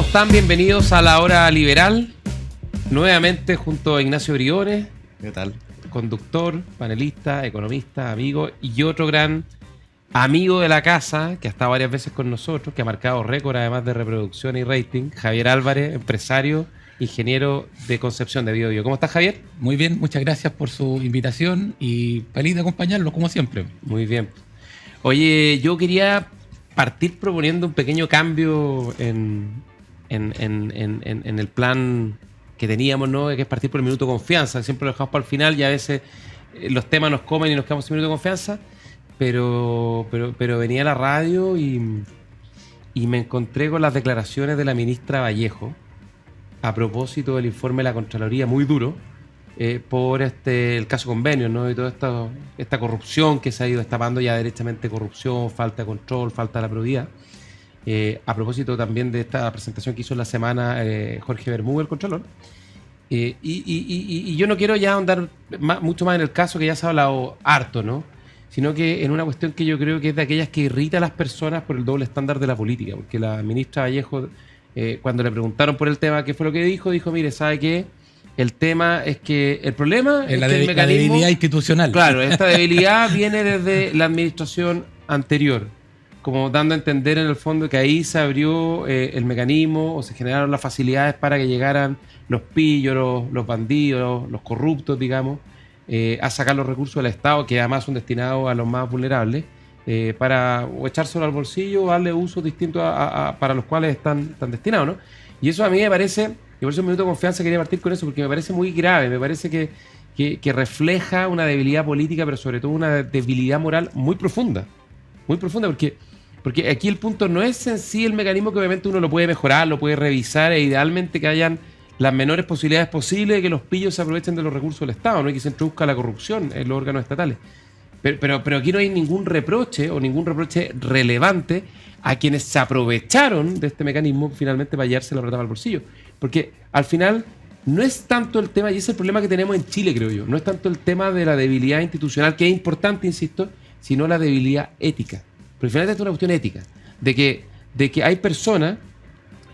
están? Bienvenidos a La Hora Liberal, nuevamente junto a Ignacio Briones. ¿Qué tal? Conductor, panelista, economista, amigo y otro gran amigo de la casa que ha estado varias veces con nosotros, que ha marcado récord además de reproducción y rating, Javier Álvarez, empresario, ingeniero de Concepción de Biobío. ¿Cómo estás, Javier? Muy bien, muchas gracias por su invitación y feliz de acompañarlos como siempre. Muy bien. Oye, yo quería partir proponiendo un pequeño cambio en el plan que teníamos, ¿no? Que es partir por el minuto de confianza. Siempre lo dejamos para el final y a veces los temas nos comen y nos quedamos sin minuto de confianza. Pero venía a la radio y me encontré con las declaraciones de la ministra Vallejo a propósito del informe de la Contraloría, muy duro, por el caso Convenios, ¿no? Y toda esta corrupción que se ha ido destapando, ya derechamente corrupción, falta de control, falta de la probidad. A propósito también de esta presentación que hizo en la semana Jorge Bermúdez, el Contralor. Y yo no quiero ya ahondar mucho más en el caso, que ya se ha hablado harto, ¿no? Sino que en una cuestión que yo creo que es de aquellas que irrita a las personas por el doble estándar de la política. Porque la ministra Vallejo, cuando le preguntaron por el tema, ¿qué fue lo que dijo? Dijo, mire, ¿sabe qué? El tema es que el problema es que el mecanismo... La debilidad institucional. Claro, esta debilidad viene desde la administración anterior, como dando a entender en el fondo que ahí se abrió el mecanismo o se generaron las facilidades para que llegaran los pillos, los bandidos, los corruptos, digamos, a sacar los recursos del Estado, que además son destinados a los más vulnerables, para o echárselo al bolsillo o darle usos distintos para los cuales están destinados, ¿no? Y eso a mí me parece, y por eso en Minuto de Confianza quería partir con eso, porque me parece muy grave, me parece que refleja una debilidad política, pero sobre todo una debilidad moral muy profunda, porque aquí el punto no es en sí el mecanismo, que obviamente uno lo puede mejorar, lo puede revisar, e idealmente que hayan las menores posibilidades posibles de que los pillos se aprovechen de los recursos del Estado, no hay que se introduzca la corrupción en los órganos estatales. Pero aquí no hay ningún reproche o ningún reproche relevante a quienes se aprovecharon de este mecanismo finalmente para llevarse la plata al bolsillo. Porque al final no es tanto el tema, y ese es el problema que tenemos en Chile, creo yo, no es tanto el tema de la debilidad institucional, que es importante, insisto, sino la debilidad ética. Porque finalmente es una cuestión ética, de que hay personas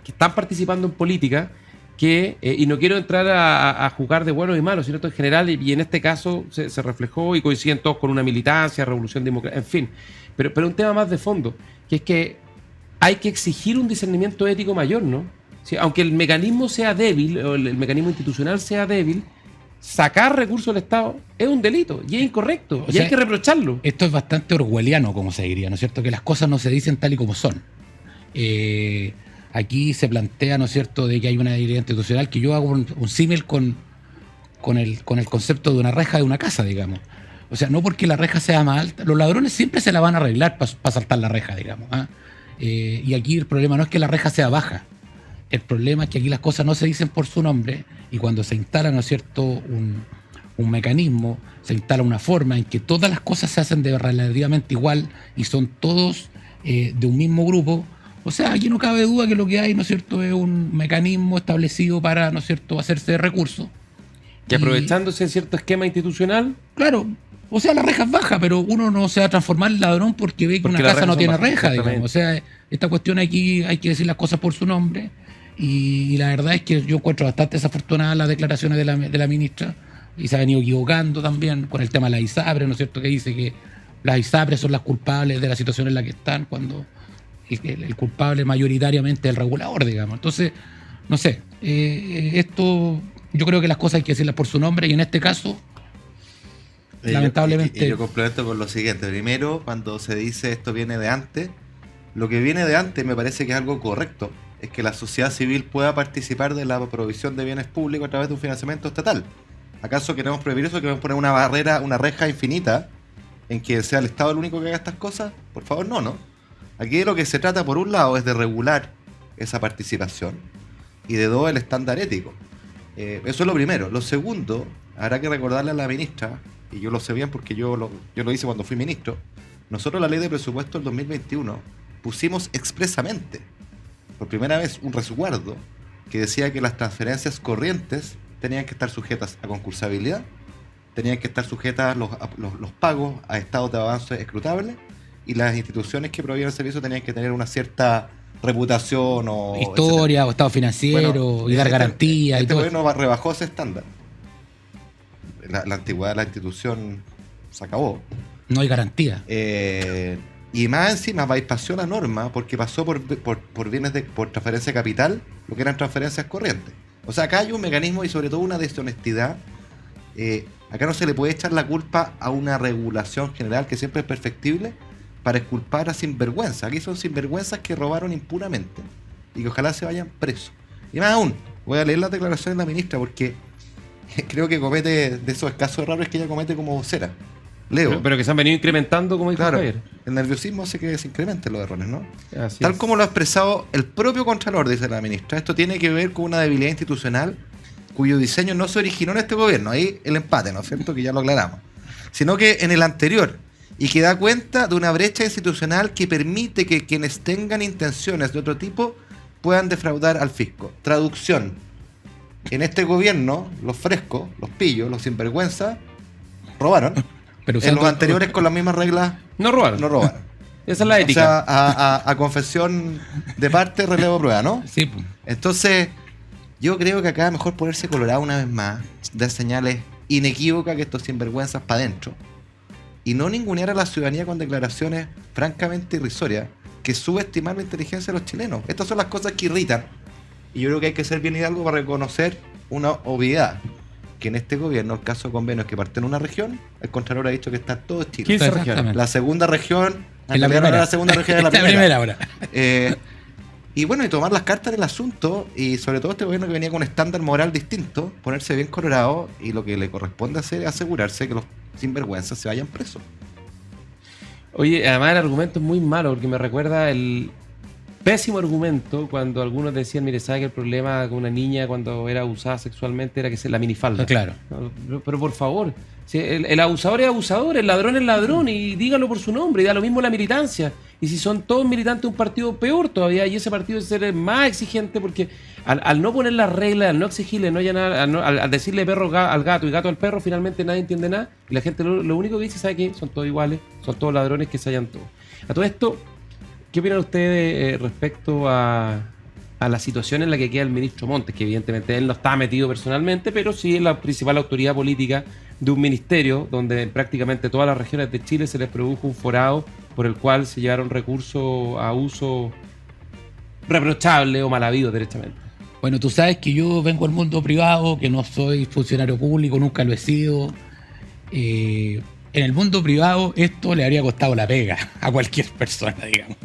que están participando en política que, y no quiero entrar a jugar de buenos y malos, sino en general, y en este caso se reflejó y coinciden todos con una militancia, revolución democrática, en fin, pero un tema más de fondo, que es que hay que exigir un discernimiento ético mayor, ¿no? Sí, aunque el mecanismo sea débil, o el mecanismo institucional sea débil, sacar recursos del Estado es un delito y es incorrecto, y hay que reprocharlo. Esto es bastante orwelliano, como se diría, ¿no es cierto? Que las cosas no se dicen tal y como son. Aquí se plantea, ¿no es cierto?, de que hay una debilidad institucional, que yo hago un símil con el concepto de una reja de una casa, digamos. O sea, no porque la reja sea más alta, los ladrones siempre se la van a arreglar para saltar la reja, digamos. Y aquí el problema no es que la reja sea baja. El problema es que aquí las cosas no se dicen por su nombre, y cuando se instala, ¿no es cierto?, un mecanismo, se instala una forma en que todas las cosas se hacen de relativamente igual y son todos de un mismo grupo. O sea, aquí no cabe duda que lo que hay, ¿no es cierto?, es un mecanismo establecido para, ¿no es cierto?, hacerse de recursos. Y aprovechándose de cierto esquema institucional. Claro, o sea, la reja es baja, pero uno no se va a transformar en ladrón porque ve que una casa no tiene reja, digamos. O sea, esta cuestión aquí hay que decir las cosas por su nombre. Y la verdad es que yo encuentro bastante desafortunadas las declaraciones de la ministra, y se ha venido equivocando también con el tema de las ISAPRES, ¿no es cierto?, que dice que las ISAPRES son las culpables de la situación en la que están, cuando el culpable mayoritariamente es el regulador, digamos. Entonces, no sé, esto yo creo que las cosas hay que decirlas por su nombre, y en este caso, lamentablemente... Yo complemento con lo siguiente. Primero, cuando se dice esto viene de antes, lo que viene de antes me parece que es algo correcto, es que la sociedad civil pueda participar de la provisión de bienes públicos a través de un financiamiento estatal. ¿Acaso queremos prohibir eso? ¿Queremos poner una barrera, una reja infinita en que sea el Estado el único que haga estas cosas? Por favor, no. Aquí de lo que se trata, por un lado, es de regular esa participación, y de dos, el estándar ético. Eso es lo primero. Lo segundo, habrá que recordarle a la ministra, y yo lo sé bien porque yo lo hice cuando fui ministro, nosotros la ley de presupuesto del 2021 pusimos expresamente, por primera vez, un resguardo que decía que las transferencias corrientes tenían que estar sujetas a concursabilidad, tenían que estar sujetas los pagos a estados de avance escrutables, y las instituciones que proveían el servicio tenían que tener una cierta reputación o historia o estado financiero Bueno, y dar garantía y este todo. gobierno rebajó ese estándar. La antigüedad de la institución se acabó. No hay garantía. Y más encima bypassó la norma porque pasó por bienes por transferencia de capital, lo que eran transferencias corrientes. O sea, acá hay un mecanismo y sobre todo una deshonestidad. Acá no se le puede echar la culpa a una regulación general que siempre es perfectible para exculpar a sinvergüenzas. Aquí son sinvergüenzas que robaron impunamente y que ojalá se vayan presos. Y más aún, voy a leer las declaraciones de la ministra porque creo que comete de esos escasos errores que ella comete como vocera. Leo. Pero que se han venido incrementando, como dijo Claro, Javier. el nerviosismo hace que se incrementen los errores, ¿no? Así Tal es. como lo ha expresado el propio Contralor, dice la ministra, esto tiene que ver con una debilidad institucional cuyo diseño no se originó en este gobierno. Ahí el empate, ¿no es cierto? Que ya lo aclaramos. Sino que en el anterior. Y que da cuenta de una brecha institucional que permite que quienes tengan intenciones de otro tipo puedan defraudar al fisco. Traducción. En este gobierno, los frescos, los pillos, los sinvergüenzas, robaron. Pero En los anteriores con las mismas reglas No robaron. no robaron. Esa es la O ética. sea, a confesión de parte, relevo de prueba, ¿no? Sí, pues. Entonces, yo creo que acá es mejor ponerse colorado una vez más, dar señales inequívocas que estos sinvergüenzas para adentro, y no ningunear a la ciudadanía con declaraciones francamente irrisorias que subestimar la inteligencia de los chilenos. Estas son las cosas que irritan, y yo creo que hay que ser bien hidalgo para reconocer una obviedad. Que en este gobierno, el caso de convenios que parte en una región, el Contralor ha dicho que está todo Chile. 15 Exactamente. regiones. La segunda región, En la no primera. era la segunda región, era la Esta primera. ahora. Y bueno, y tomar las cartas en el asunto, y sobre todo este gobierno que venía con un estándar moral distinto, ponerse bien colorado, y lo que le corresponde hacer es asegurarse que los sinvergüenzas se vayan presos. Oye, además el argumento es muy malo porque me recuerda el pésimo argumento cuando algunos decían, mire, ¿sabe que el problema con una niña cuando era abusada sexualmente era que se la minifalda? Claro. No, pero por favor, si el abusador es abusador, el ladrón es ladrón y dígalo por su nombre, y da lo mismo la militancia. Y si son todos militantes de un partido, peor todavía, y ese partido debe ser más exigente porque al no poner las reglas, al no exigirle, no allanar, al decirle perro al gato y gato al perro, finalmente nadie entiende nada y la gente lo único que dice, ¿sabe qué? Son todos iguales, son todos ladrones, que se hallan todos. A todo esto, ¿qué opinan ustedes respecto a la situación en la que queda el ministro Montes? Que evidentemente él no está metido personalmente, pero sí es la principal autoridad política de un ministerio donde en prácticamente todas las regiones de Chile se les produjo un forado por el cual se llevaron recursos a uso reprochable o mal habido derechamente. Bueno, tú sabes que yo vengo del mundo privado, que no soy funcionario público, nunca lo he sido. En el mundo privado esto le habría costado la pega a cualquier persona, digamos.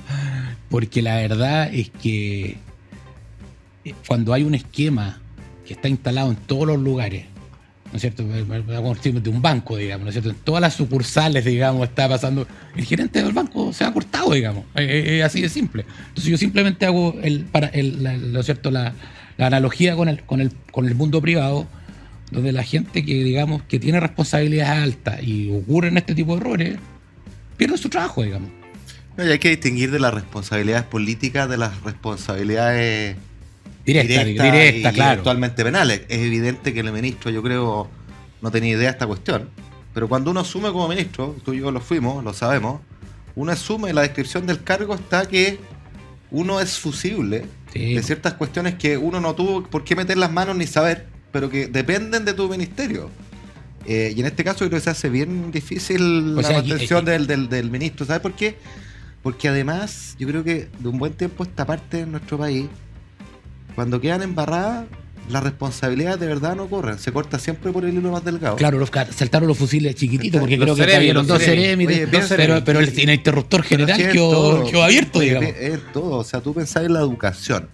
Porque la verdad es que cuando hay un esquema que está instalado en todos los lugares, ¿no es cierto? De un banco, digamos, ¿no es cierto? En todas las sucursales, digamos, está pasando. El gerente del banco se ha cortado, digamos. Es así de simple. Entonces yo simplemente hago ¿no es cierto? La analogía con el mundo privado, donde la gente que, digamos, que tiene responsabilidades altas y ocurren este tipo de errores, pierde su trabajo, digamos. No, y hay que distinguir de las responsabilidades políticas de las responsabilidades Directa, y claro. actualmente penales. Es evidente que el ministro, yo creo, no tenía idea de esta cuestión. Pero cuando uno asume como ministro, tú y yo lo fuimos, lo sabemos, uno asume, en la descripción del cargo está que uno es fusible de ciertas cuestiones que uno no tuvo por qué meter las manos ni saber, pero que dependen de tu ministerio. Y en este caso creo que se hace bien difícil la mantención del ministro. ¿Sabes por qué? Porque además yo creo que de un buen tiempo esta parte de nuestro país, cuando quedan embarradas, las responsabilidades de verdad no corren. Se corta siempre por el hilo más delgado. Claro, saltaron los fusiles chiquititos, porque Los creo que Ceremi, cayeron los dos Ceremi. Ceremi, pero el interruptor general quedó abierto, digamos. Es todo. O sea, tú pensás en la educación,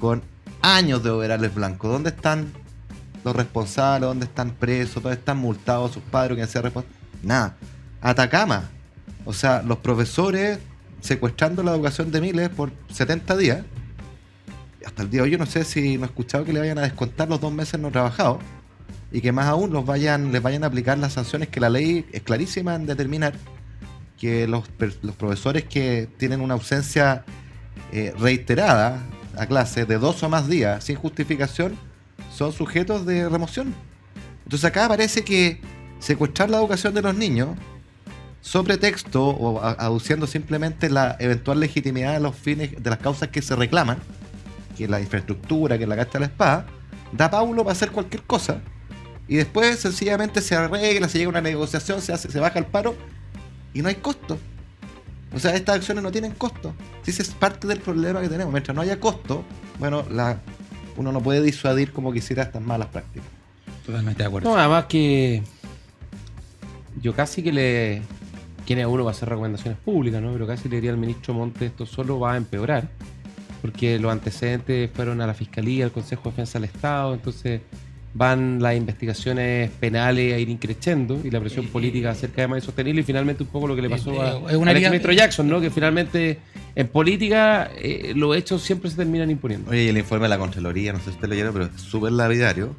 con años de overales blancos. ¿Dónde están los responsables? ¿Dónde están presos? ¿Dónde están multados sus padres? ¿Quién sea responsable? Nada. Atacama. O sea, los profesores secuestrando la educación de miles por 70 días. Hasta el día de hoy yo no sé si no he escuchado que le vayan a descontar los 2 meses no trabajados y que más aún les vayan a aplicar las sanciones que la ley es clarísima en determinar que los profesores que tienen una ausencia reiterada a clase de 2 o más días sin justificación son sujetos de remoción. Entonces acá parece que secuestrar la educación de los niños sobre texto o aduciendo simplemente la eventual legitimidad de los fines, de las causas que se reclaman, que es la infraestructura, que es la casta de la espada, da paulo para hacer cualquier cosa y después sencillamente se arregla, se llega a una negociación, se baja el paro y no hay costo. O sea, estas acciones no tienen costo. Si ese es parte del problema que tenemos. Mientras no haya costo, bueno, uno no puede disuadir como quisiera estas malas prácticas. Totalmente de acuerdo. No, además que yo casi que quién es uno va a hacer recomendaciones públicas, ¿no? Pero casi le diría al ministro Montes, esto solo va a empeorar, porque los antecedentes fueron a la Fiscalía, al Consejo de Defensa del Estado, entonces van las investigaciones penales a ir increciendo y la presión política a ser cada vez más insostenible, y finalmente un poco lo que le pasó al exministro Jackson, ¿no? Que finalmente en política los hechos siempre se terminan imponiendo. Oye, y el informe de la Contraloría, no sé si usted lo leyeron, pero es súper lapidario,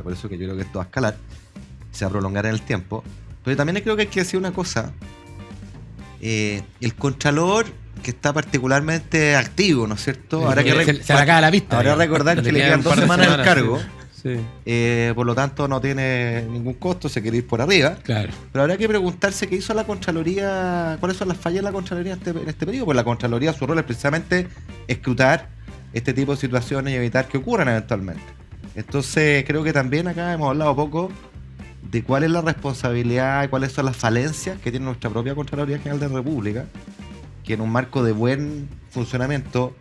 por eso que yo creo que esto va a escalar, se va a prolongar en el tiempo. Pero también creo que hay que decir una cosa, el Contralor, que está particularmente activo, ¿no es cierto? Ahora que se le acaba la vista. Ahora recordar que le quedan 2 semanas en el cargo. Sí. Por lo tanto no tiene ningún costo, se quiere ir por arriba. Claro. Pero habrá que preguntarse qué hizo la Contraloría, cuáles son las fallas de la Contraloría en este periodo. Pues la Contraloría, su rol es precisamente escrutar este tipo de situaciones y evitar que ocurran eventualmente. Entonces creo que también acá hemos hablado poco de cuál es la responsabilidad y cuáles son las falencias que tiene nuestra propia Contraloría General de la República, que en un marco de buen funcionamiento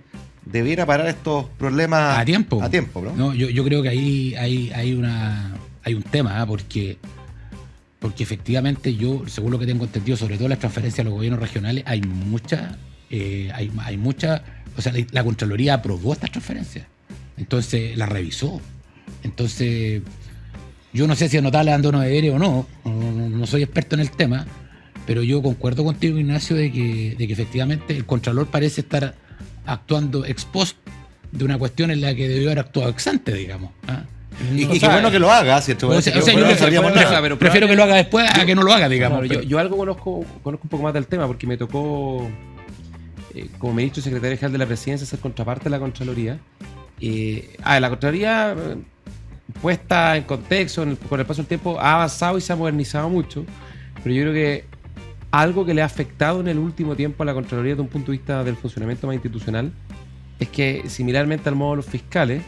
debiera parar estos problemas a tiempo, ¿no? No, yo creo que ahí hay un tema, porque efectivamente yo, según lo que tengo entendido, sobre todo las transferencias a los gobiernos regionales, hay mucha, o sea, la Contraloría aprobó estas transferencias, entonces las revisó. Entonces, yo no sé si anotarle dando deberes o no soy experto en el tema, pero yo concuerdo contigo, Ignacio, de que efectivamente el Contralor parece estar actuando ex post de una cuestión en la que debió haber actuado ex ante, digamos. ¿Ah? Y qué bueno que lo haga, ¿cierto? Yo prefiero que lo haga después a que no lo haga, digamos. Claro, yo algo conozco un poco más del tema, porque me tocó, como ministro y secretario general de la Presidencia, ser contraparte de la Contraloría. La Contraloría, puesta en contexto, con el paso del tiempo, ha avanzado y se ha modernizado mucho, pero yo creo que algo que le ha afectado en el último tiempo a la Contraloría desde un punto de vista del funcionamiento más institucional es que, similarmente al modo de los fiscales,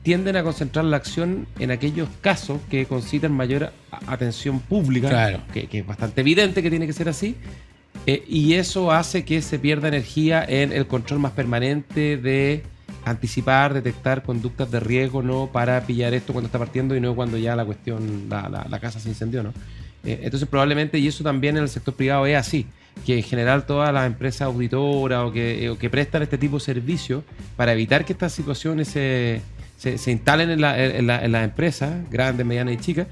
tienden a concentrar la acción en aquellos casos que concitan mayor atención pública, claro, que es bastante evidente que tiene que ser así, y eso hace que se pierda energía en el control más permanente de anticipar, detectar conductas de riesgo, ¿no? Para pillar esto cuando está partiendo y no cuando ya la cuestión, la casa se incendió, ¿no? Entonces probablemente, y eso también en el sector privado es así, que en general todas las empresas auditoras o que prestan este tipo de servicios, para evitar que estas situaciones se instalen en las empresas, grandes, medianas y chicas,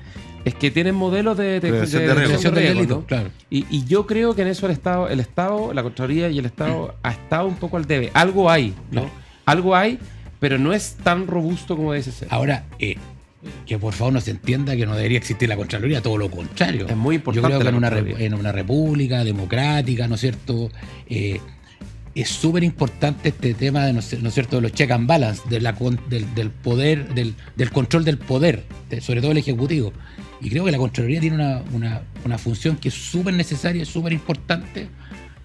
es que tienen modelos de detección de riesgo, ¿no? Claro. Y yo creo que en eso el Estado, la Contraloría y el Estado ha estado un poco al debe. Algo hay, ¿no? Algo hay, pero no es tan robusto como debe ser. Ahora, que por favor no se entienda que no debería existir la Contraloría, todo lo contrario. Es muy importante. Yo creo que en una república democrática, ¿no es cierto?, es súper importante este tema de, ¿no es cierto?, de los check and balance, del poder, del control del poder, sobre todo el Ejecutivo. Y creo que la Contraloría tiene una función que es súper necesaria, súper importante,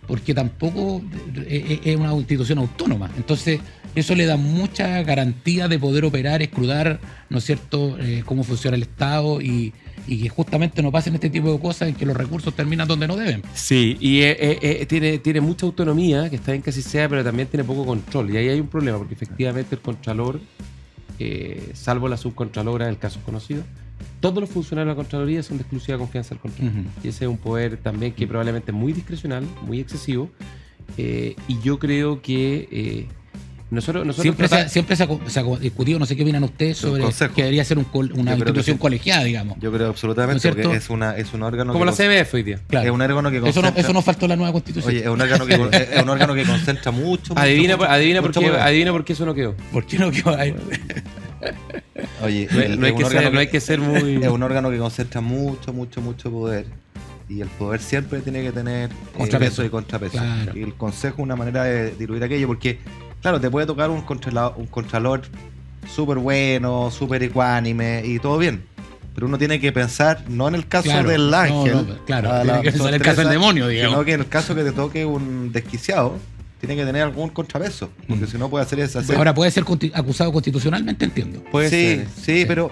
porque tampoco es una institución autónoma. Entonces, eso le da mucha garantía de poder operar, escrutar, ¿no es cierto?, cómo funciona el Estado y que justamente no pasen este tipo de cosas en que los recursos terminan donde no deben. Sí, y tiene mucha autonomía, que está bien que así sea, pero también tiene poco control. Y ahí hay un problema, porque efectivamente el Contralor, salvo la subcontralora en el caso conocido, todos los funcionarios de la Contraloría son de exclusiva confianza del Contralor. Y ese es un poder también que probablemente es muy discrecional, muy excesivo, y yo creo que nosotros siempre se ha discutido, no sé qué opinan ustedes sobre que debería ser una institución colegiada, digamos. Yo creo absolutamente, ¿no es porque es un órgano como la CBF hoy día. Claro. Es un órgano que concentra, eso no faltó en la nueva Constitución. Oye, es un órgano que concentra mucho. Adivina por qué eso no quedó. ¿Por qué no quedó ahí? Oye, no hay que ser muy... Es un órgano que concentra mucho poder, y el poder siempre tiene que tener peso y contrapeso. Claro. Y el Consejo es una manera de diluir aquello, porque claro, te puede tocar un contralor súper bueno, súper ecuánime y todo bien, Pero uno tiene que pensar no en el caso Claro, del ángel, claro, a tiene la que pensar en el Teresa, caso del demonio, digamos. sino que en el caso que te toque un desquiciado, tiene que tener algún contrapeso, porque si no puede hacer eso. Ahora puede ser acusado constitucionalmente, entiendo. Puede sí, ser. sí, pero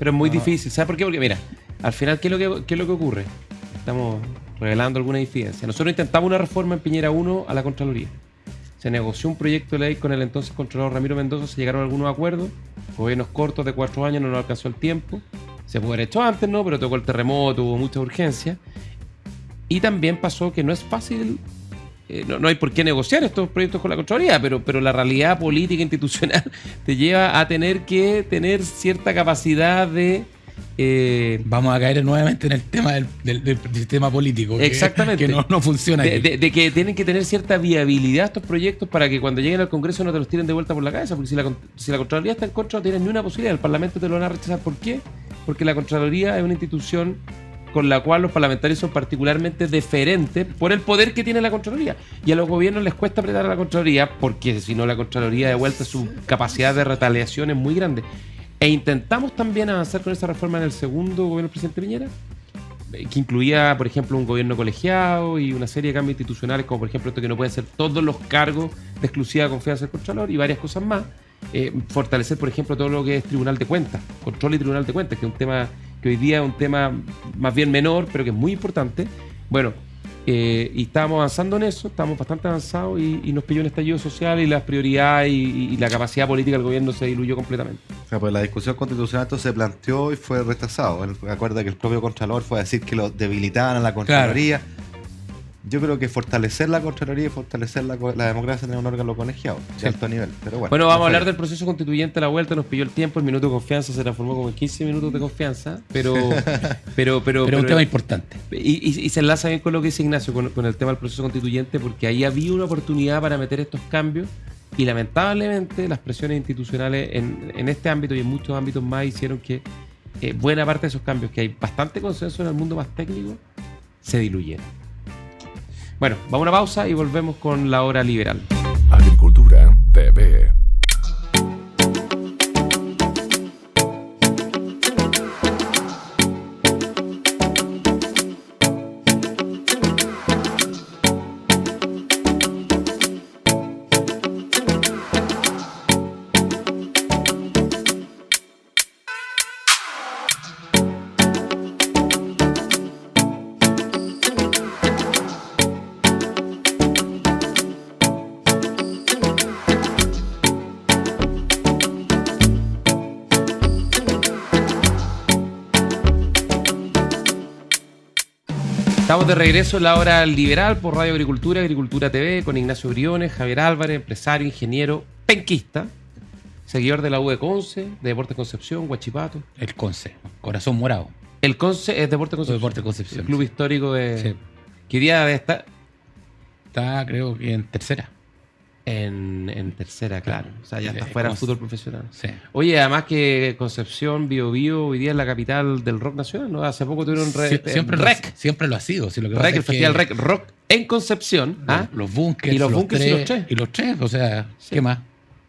Pero es muy difícil. ¿Sabes por qué? Porque, mira, al final, ¿qué es lo que ocurre? Estamos revelando alguna incidencia. Nosotros intentamos una reforma en Piñera 1 a la Contraloría. Se negoció un proyecto de ley con el entonces Contralor Ramiro Mendoza, se llegaron a algunos acuerdos, gobiernos cortos de 4 años, no nos alcanzó el tiempo. Se pudo haber hecho antes, ¿no? Pero tocó el terremoto, hubo mucha urgencia. Y también pasó que no es fácil, no hay por qué negociar estos proyectos con la Contraloría, pero la realidad política institucional te lleva a tener que tener cierta capacidad de... Vamos a caer nuevamente en el tema del sistema político. Exactamente. Que no funciona aquí. de que tienen que tener cierta viabilidad estos proyectos para que cuando lleguen al Congreso no te los tiren de vuelta por la cabeza, porque si la Contraloría está en contra no tienes ni una posibilidad, el Parlamento te lo van a rechazar. ¿Por qué? Porque la Contraloría es una institución con la cual los parlamentarios son particularmente deferentes por el poder que tiene la Contraloría. Y a los gobiernos les cuesta apretar a la Contraloría porque si no la Contraloría de vuelta su capacidad de retaliación es muy grande. E intentamos también avanzar con esa reforma en el segundo gobierno del presidente Piñera, que incluía, por ejemplo, un gobierno colegiado y una serie de cambios institucionales, como por ejemplo esto que no pueden ser todos los cargos de exclusiva confianza del Contralor y varias cosas más. Fortalecer, por ejemplo, todo lo que es Tribunal de Cuentas, Control y Tribunal de Cuentas, que es un tema que hoy día es un tema más bien menor, pero que es muy importante. Bueno, y estábamos avanzando en eso, estábamos bastante avanzados y nos pilló un estallido social y las prioridades y la capacidad política del gobierno se diluyó completamente. o sea, pues la discusión constitucional esto se planteó y fue rechazado. Acuerda que el propio Contralor fue a decir que lo debilitaban a la Contraloría. Yo creo que fortalecer la Contraloría y fortalecer la democracia en un órgano colegiado de alto nivel. Pero bueno, Bueno, vamos a hablar del proceso constituyente a la vuelta, nos pilló el tiempo, el minuto de confianza se transformó como en 15 minutos de confianza, pero un tema importante. Y se enlaza bien con lo que dice Ignacio, con el tema del proceso constituyente, porque ahí había una oportunidad para meter estos cambios y lamentablemente las presiones institucionales en este ámbito y en muchos ámbitos más hicieron que buena parte de esos cambios, que hay bastante consenso en el mundo más técnico, se diluyeron. Bueno, vamos a una pausa y volvemos con la hora liberal. Agricultura TV. Estamos de regreso en la hora liberal por Radio Agricultura, Agricultura TV, con Ignacio Briones, Javier Álvarez, empresario, ingeniero, penquista, seguidor de la U de Conce, de Deportes Concepción, Huachipato. El Conce, Corazón Morado. El Conce es Deportes Concepción. Deportes Concepción, El club sí. histórico de... Sí. ¿Qué día debe estar? Está, creo que en tercera. En tercera, claro. O sea, ya está fuera del Conce. fútbol profesional. Sí. Oye, además que Concepción, Biobío, hoy día es la capital del rock nacional, ¿no? Hace poco tuvieron Siempre lo ha sido. Si lo que REC, pasa el es que Festival REC Rock en Concepción. ¿ah? Los bunkers, Y los bunkers y los tres. Y los tres, o sea, Sí. ¿qué más?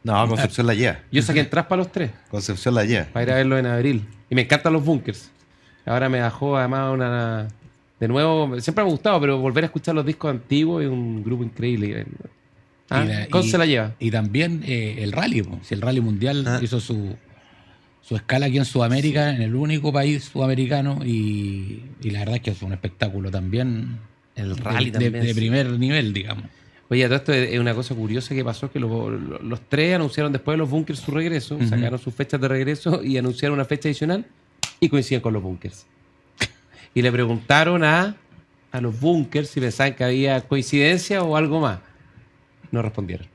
no, Concepción la lleva. Yo saqué entradas para los tres, Concepción la lleva. para ir a verlo en abril. Y me encantan los bunkers. Ahora me bajó además una... De nuevo, siempre me ha gustado, pero volver a escuchar los discos antiguos es un grupo increíble. ¿Ah? Conce la lleva. Y también el rally, po. Si el rally mundial Ah. hizo su escala aquí en Sudamérica, en el único país sudamericano, y la verdad es que es un espectáculo también. El rally de también. primer nivel, digamos. Oye, todo esto es una cosa curiosa que pasó, que los tres anunciaron después de los bunkers su regreso, Ujú. sacaron sus fechas de regreso y anunciaron una fecha adicional y coinciden con los bunkers. Y le preguntaron a los bunkers si pensaban que había coincidencia o algo más. No respondieron.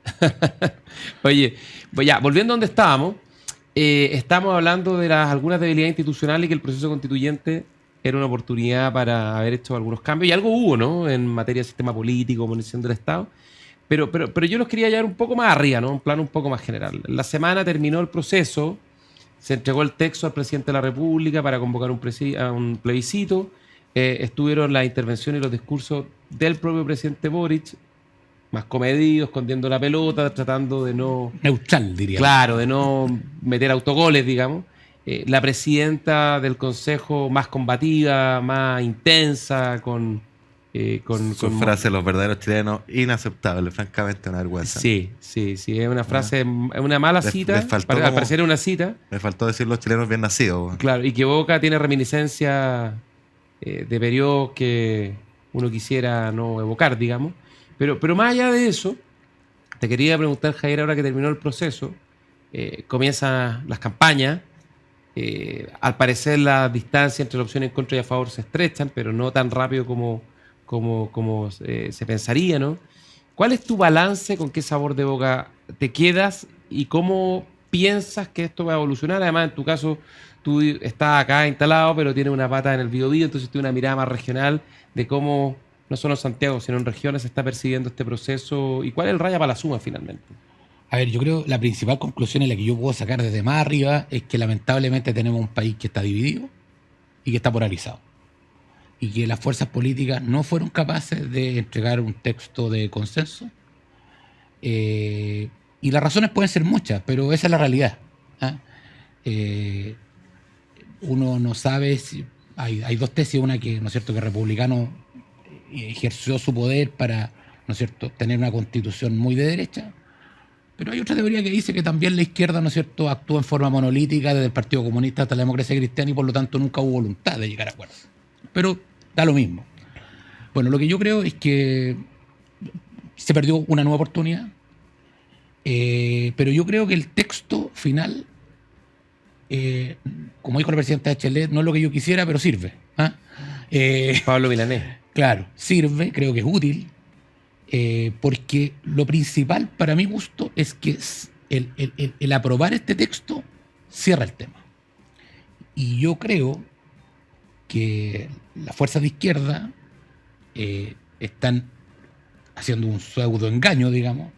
Oye, pues ya, volviendo a donde estábamos, estamos hablando de algunas debilidades institucionales y que el proceso constituyente era una oportunidad para haber hecho algunos cambios. Y algo hubo, ¿no? En materia de sistema político, comunicación del Estado. Pero yo los quería llevar un poco más arriba, ¿no? Un plano un poco más general. La semana terminó el proceso, se entregó el texto al presidente de la República para convocar a un plebiscito. Estuvieron las intervenciones y los discursos del propio presidente Boric, más comedido, escondiendo la pelota, tratando de no... Neutral, diría. Claro, de no meter autogoles, digamos. la presidenta del consejo más combativa, más intensa, con Su frase, los verdaderos chilenos, inaceptable, francamente una vergüenza. Sí, es una frase, es una mala cita, faltó al como- parecer es una cita, Me faltó decir los chilenos bien nacidos. weón. claro, y que evoca, tiene reminiscencia de periodos que uno quisiera no evocar, digamos. Pero más allá de eso, te quería preguntar, Javier, ahora que terminó el proceso, comienzan las campañas, al parecer las distancias entre la opción en contra y a favor se estrechan, pero no tan rápido como se pensaría, ¿no? ¿Cuál es tu balance? ¿Con qué sabor de boca te quedas? ¿Y cómo piensas que esto va a evolucionar? Además, en tu caso, tú estás acá instalado, pero tienes una pata en el Biobío, entonces tienes una mirada más regional de cómo, no solo en Santiago, sino en regiones, se está percibiendo este proceso. ¿Y cuál es el raya para la suma, finalmente? A ver, yo creo que la principal conclusión en la que yo puedo sacar desde más arriba es que lamentablemente tenemos un país que está dividido y que está polarizado. Y que las fuerzas políticas no fueron capaces de entregar un texto de consenso. Y las razones pueden ser muchas, pero esa es la realidad. ¿Ah? Uno no sabe si hay dos tesis, una que, ¿no es cierto?, que el republicano ejerció su poder para, ¿no es cierto?, tener una constitución muy de derecha, pero hay otra teoría que dice que también la izquierda, ¿no es cierto?, actúa en forma monolítica desde el Partido Comunista hasta la democracia cristiana y por lo tanto nunca hubo voluntad de llegar a acuerdos. Pero da lo mismo. Bueno, lo que yo creo es que se perdió una nueva oportunidad, pero yo creo que el texto final, como dijo la presidenta de Bachelet, no es lo que yo quisiera, pero sirve. ¿Ah? Pablo Milanés. Claro, sirve, creo que es útil, porque lo principal para mi gusto es que el aprobar este texto cierra el tema. Y yo creo que las fuerzas de izquierda están haciendo un pseudo engaño, digamos,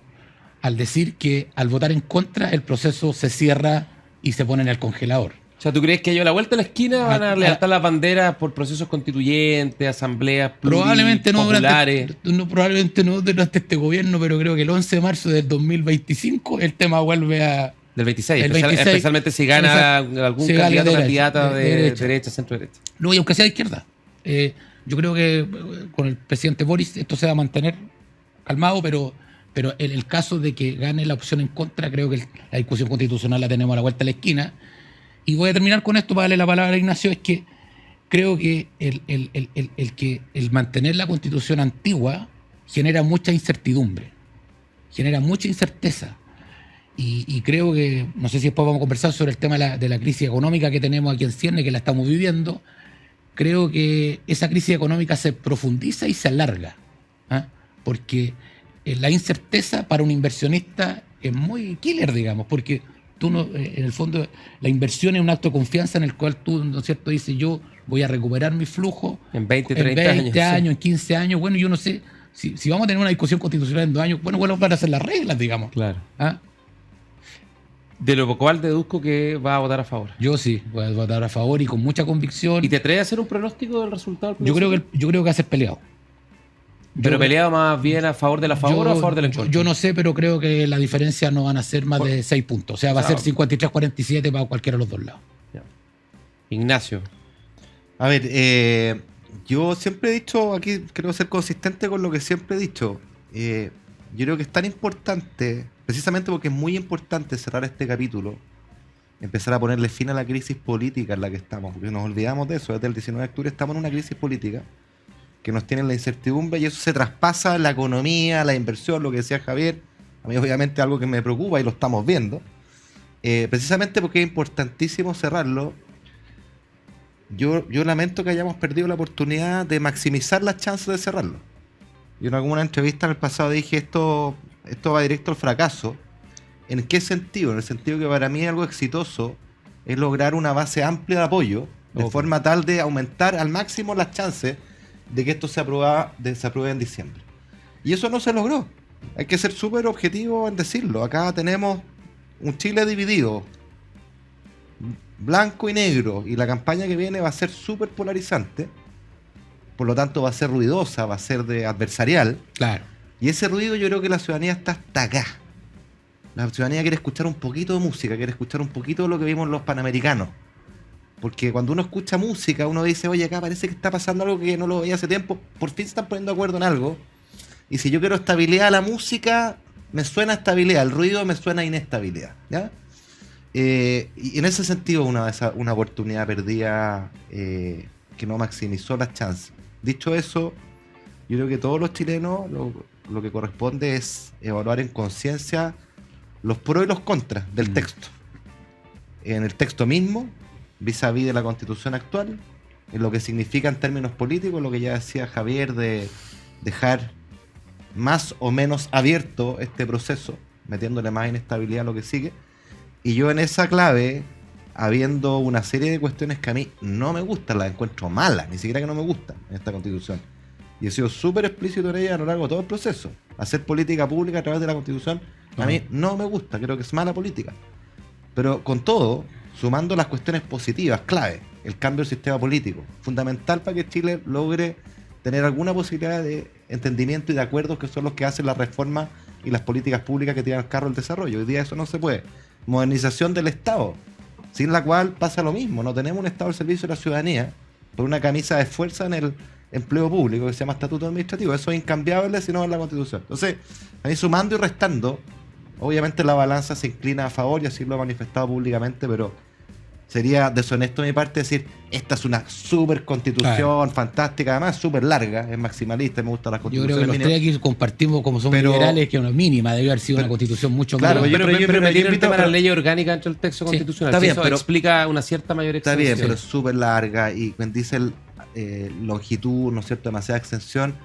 al decir que al votar en contra el proceso se cierra y se pone en el congelador. O sea, ¿tú crees que ellos a la vuelta de la esquina van a levantar las banderas por procesos constituyentes, asambleas Probablemente no, populares? probablemente no durante este gobierno, pero creo que el 11 de marzo del 2025 el tema vuelve a... Del 26, El 26, especialmente si gana algún si gana candidato o de candidata de derecha. derecha, centro-derecha. No, y aunque sea de izquierda. Yo creo que con el presidente Boris esto se va a mantener calmado, pero en el caso de que gane la opción en contra, creo que la discusión constitucional la tenemos a la vuelta de la esquina. Y voy a terminar con esto para darle la palabra a Ignacio, es que creo que el mantener la constitución antigua genera mucha incertidumbre, genera mucha incerteza. Y creo que, no sé si después vamos a conversar sobre el tema de la crisis económica que tenemos aquí en ciernes, que la estamos viviendo. Creo que esa crisis económica se profundiza y se alarga, ¿ah? Porque la incerteza para un inversionista es muy killer, digamos, porque tú no, en el fondo la inversión es un acto de confianza en el cual tú, ¿no es cierto?, dices yo voy a recuperar mi flujo En 20, en 30 20 años. años, en 15 años. Bueno, yo no sé, si vamos a tener una discusión constitucional en 2 años, bueno, ¿cuáles van a ser las reglas, digamos? Claro. ¿Ah? De lo cual deduzco que va a votar a favor. Yo sí, voy a votar a favor y con mucha convicción. ¿Y te atreves a hacer un pronóstico del resultado del Yo creo plebiscito? que va a ser peleado. ¿Pero Yo- peleado más bien a favor de la favor o a favor del en contra? yo no sé, pero creo que la diferencia no van a ser más de 6 puntos. O sea, va a ser 53-47 para cualquiera de los dos lados. Ya. Ignacio. A ver, yo siempre he dicho, aquí creo ser consistente con lo que siempre he dicho. Yo creo que es tan importante, precisamente porque es muy importante cerrar este capítulo, empezar a ponerle fin a la crisis política en la que estamos, porque nos olvidamos de eso. Desde el 19 de octubre estamos en una crisis política que nos tiene en la incertidumbre y eso se traspasa a la economía, a la inversión, lo que decía Javier. A mí obviamente algo que me preocupa y lo estamos viendo. Precisamente porque es importantísimo cerrarlo. Yo lamento que hayamos perdido la oportunidad de maximizar las chances de cerrarlo. Yo en alguna entrevista en el pasado dije esto va directo al fracaso. ¿En qué sentido? En el sentido que para mí algo exitoso es lograr una base amplia de apoyo de Ok. forma tal de aumentar al máximo las chances de que esto se apruebe en diciembre. Y eso no se logró. Hay que ser súper objetivo en decirlo. Acá tenemos un Chile dividido, blanco y negro, y la campaña que viene va a ser súper polarizante. Por lo tanto va a ser ruidosa, va a ser de adversarial. Claro. Y ese ruido yo creo que la ciudadanía está hasta acá. La ciudadanía quiere escuchar un poquito de música, quiere escuchar un poquito de lo que vimos en los Panamericanos. Porque cuando uno escucha música, uno dice, oye, acá parece que está pasando algo que no lo veía hace tiempo, por fin se están poniendo de acuerdo en algo. Y si yo quiero estabilidad a la música, me suena estabilidad, el ruido me suena inestabilidad, ¿ya? Y en ese sentido, una oportunidad perdida que no maximizó las chances. Dicho eso, yo creo que todos los chilenos lo que corresponde es evaluar en conciencia los pros y los contras del texto. En el texto mismo, vis-a-vis de la Constitución actual, en lo que significa en términos políticos, lo que ya decía Javier, de dejar más o menos abierto este proceso, metiéndole más inestabilidad a lo que sigue. Y yo en esa clave, habiendo una serie de cuestiones que a mí no me gustan, las encuentro malas, ni siquiera que no me gustan en esta Constitución. Y he sido súper explícito en ella a lo largo de todo el proceso. Hacer política pública a través de la Constitución a mí no me gusta, creo que es mala política. Pero con todo, sumando las cuestiones positivas, clave, el cambio del sistema político, fundamental para que Chile logre tener alguna posibilidad de entendimiento y de acuerdos que son los que hacen las reformas y las políticas públicas que tiran al carro el desarrollo. Hoy día eso no se puede. Modernización del Estado, sin la cual pasa lo mismo. No tenemos un Estado al servicio de la ciudadanía por una camisa de fuerza en el empleo público que se llama estatuto administrativo. Eso es incambiable si no es la Constitución. Entonces, ahí sumando y restando, obviamente la balanza se inclina a favor y así lo ha manifestado públicamente, pero sería deshonesto de mi parte decir esta es una super constitución fantástica, además súper larga, es maximalista, me gustan las Yo constituciones. creo que los tres aquí compartimos, como somos liberales, que una mínima debe haber sido una constitución mucho más. Pero yo el tema de la ley orgánica dentro del texto constitucional. Está bien, eso pero explica una cierta mayor Está extensión. bien, pero es súper larga y cuando dice longitud, ¿no es cierto?, demasiada extensión,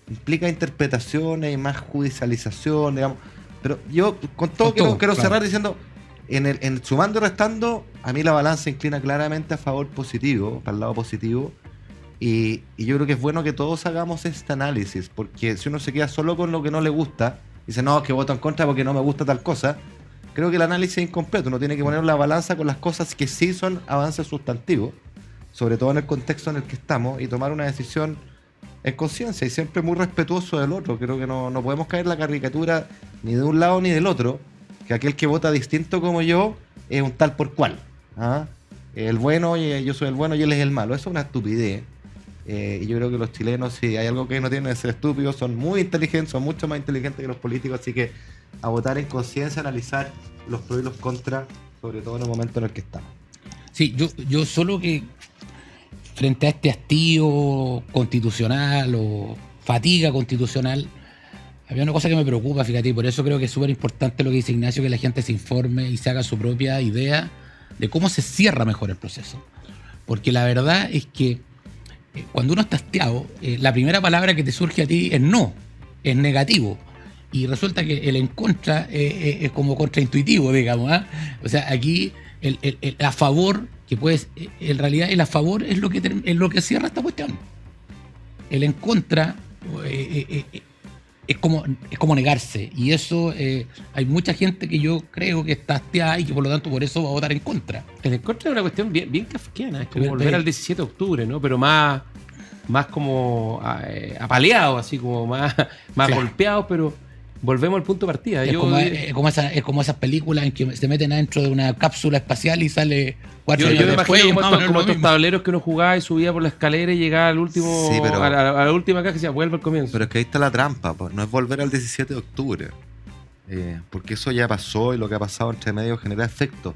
implica interpretaciones y más judicialización, digamos. Pero yo, con todo, quiero cerrar diciendo, en sumando y restando, a mí la balanza inclina claramente a favor positivo, para el lado positivo, y yo creo que es bueno que todos hagamos este análisis, porque si uno se queda solo con lo que no le gusta, dice, no, es que voto en contra porque no me gusta tal cosa, creo que el análisis es incompleto. Uno tiene que poner la balanza con las cosas que sí son avances sustantivos, sobre todo en el contexto en el que estamos, y tomar una decisión en conciencia y siempre muy respetuoso del otro. Creo que no podemos caer en la caricatura ni de un lado ni del otro, que aquel que vota distinto como yo es un tal por cual. ¿Ah? El bueno, yo soy el bueno y él es el malo. Eso es una estupidez. Y yo creo que los chilenos, si hay algo que no tienen de ser estúpidos, son muy inteligentes, son mucho más inteligentes que los políticos, así que a votar en conciencia, analizar los pros y los contras, sobre todo en el momento en el que estamos. Sí, yo solo que frente a este hastío constitucional o fatiga constitucional, había una cosa que me preocupa, fíjate, y por eso creo que es súper importante lo que dice Ignacio, que la gente se informe y se haga su propia idea de cómo se cierra mejor el proceso. Porque la verdad es que cuando uno está hastiado, la primera palabra que te surge a ti es no, es negativo. Y resulta que el en contra es como contraintuitivo, digamos. O sea, aquí el a favor, que puedes, en realidad el a favor es lo que cierra esta cuestión. El en contra es como negarse. Y eso hay mucha gente que yo creo que está hastiada y que por lo tanto por eso va a votar en contra. El en contra es una cuestión bien kafkiana, es como volver al 17 de octubre, ¿no? Pero más como apaleado, así como más claro, golpeado, pero volvemos al punto de partida. Es como esas películas en que se meten adentro de una cápsula espacial y sale 4 años después. Yo me imagino como estos tableros que uno jugaba y subía por la escalera y llegaba al último, sí, pero, a la última caja y se vuelve al comienzo. Pero es que ahí está la trampa, pues. No es volver al 17 de octubre. Porque eso ya pasó y lo que ha pasado entre medio genera efecto.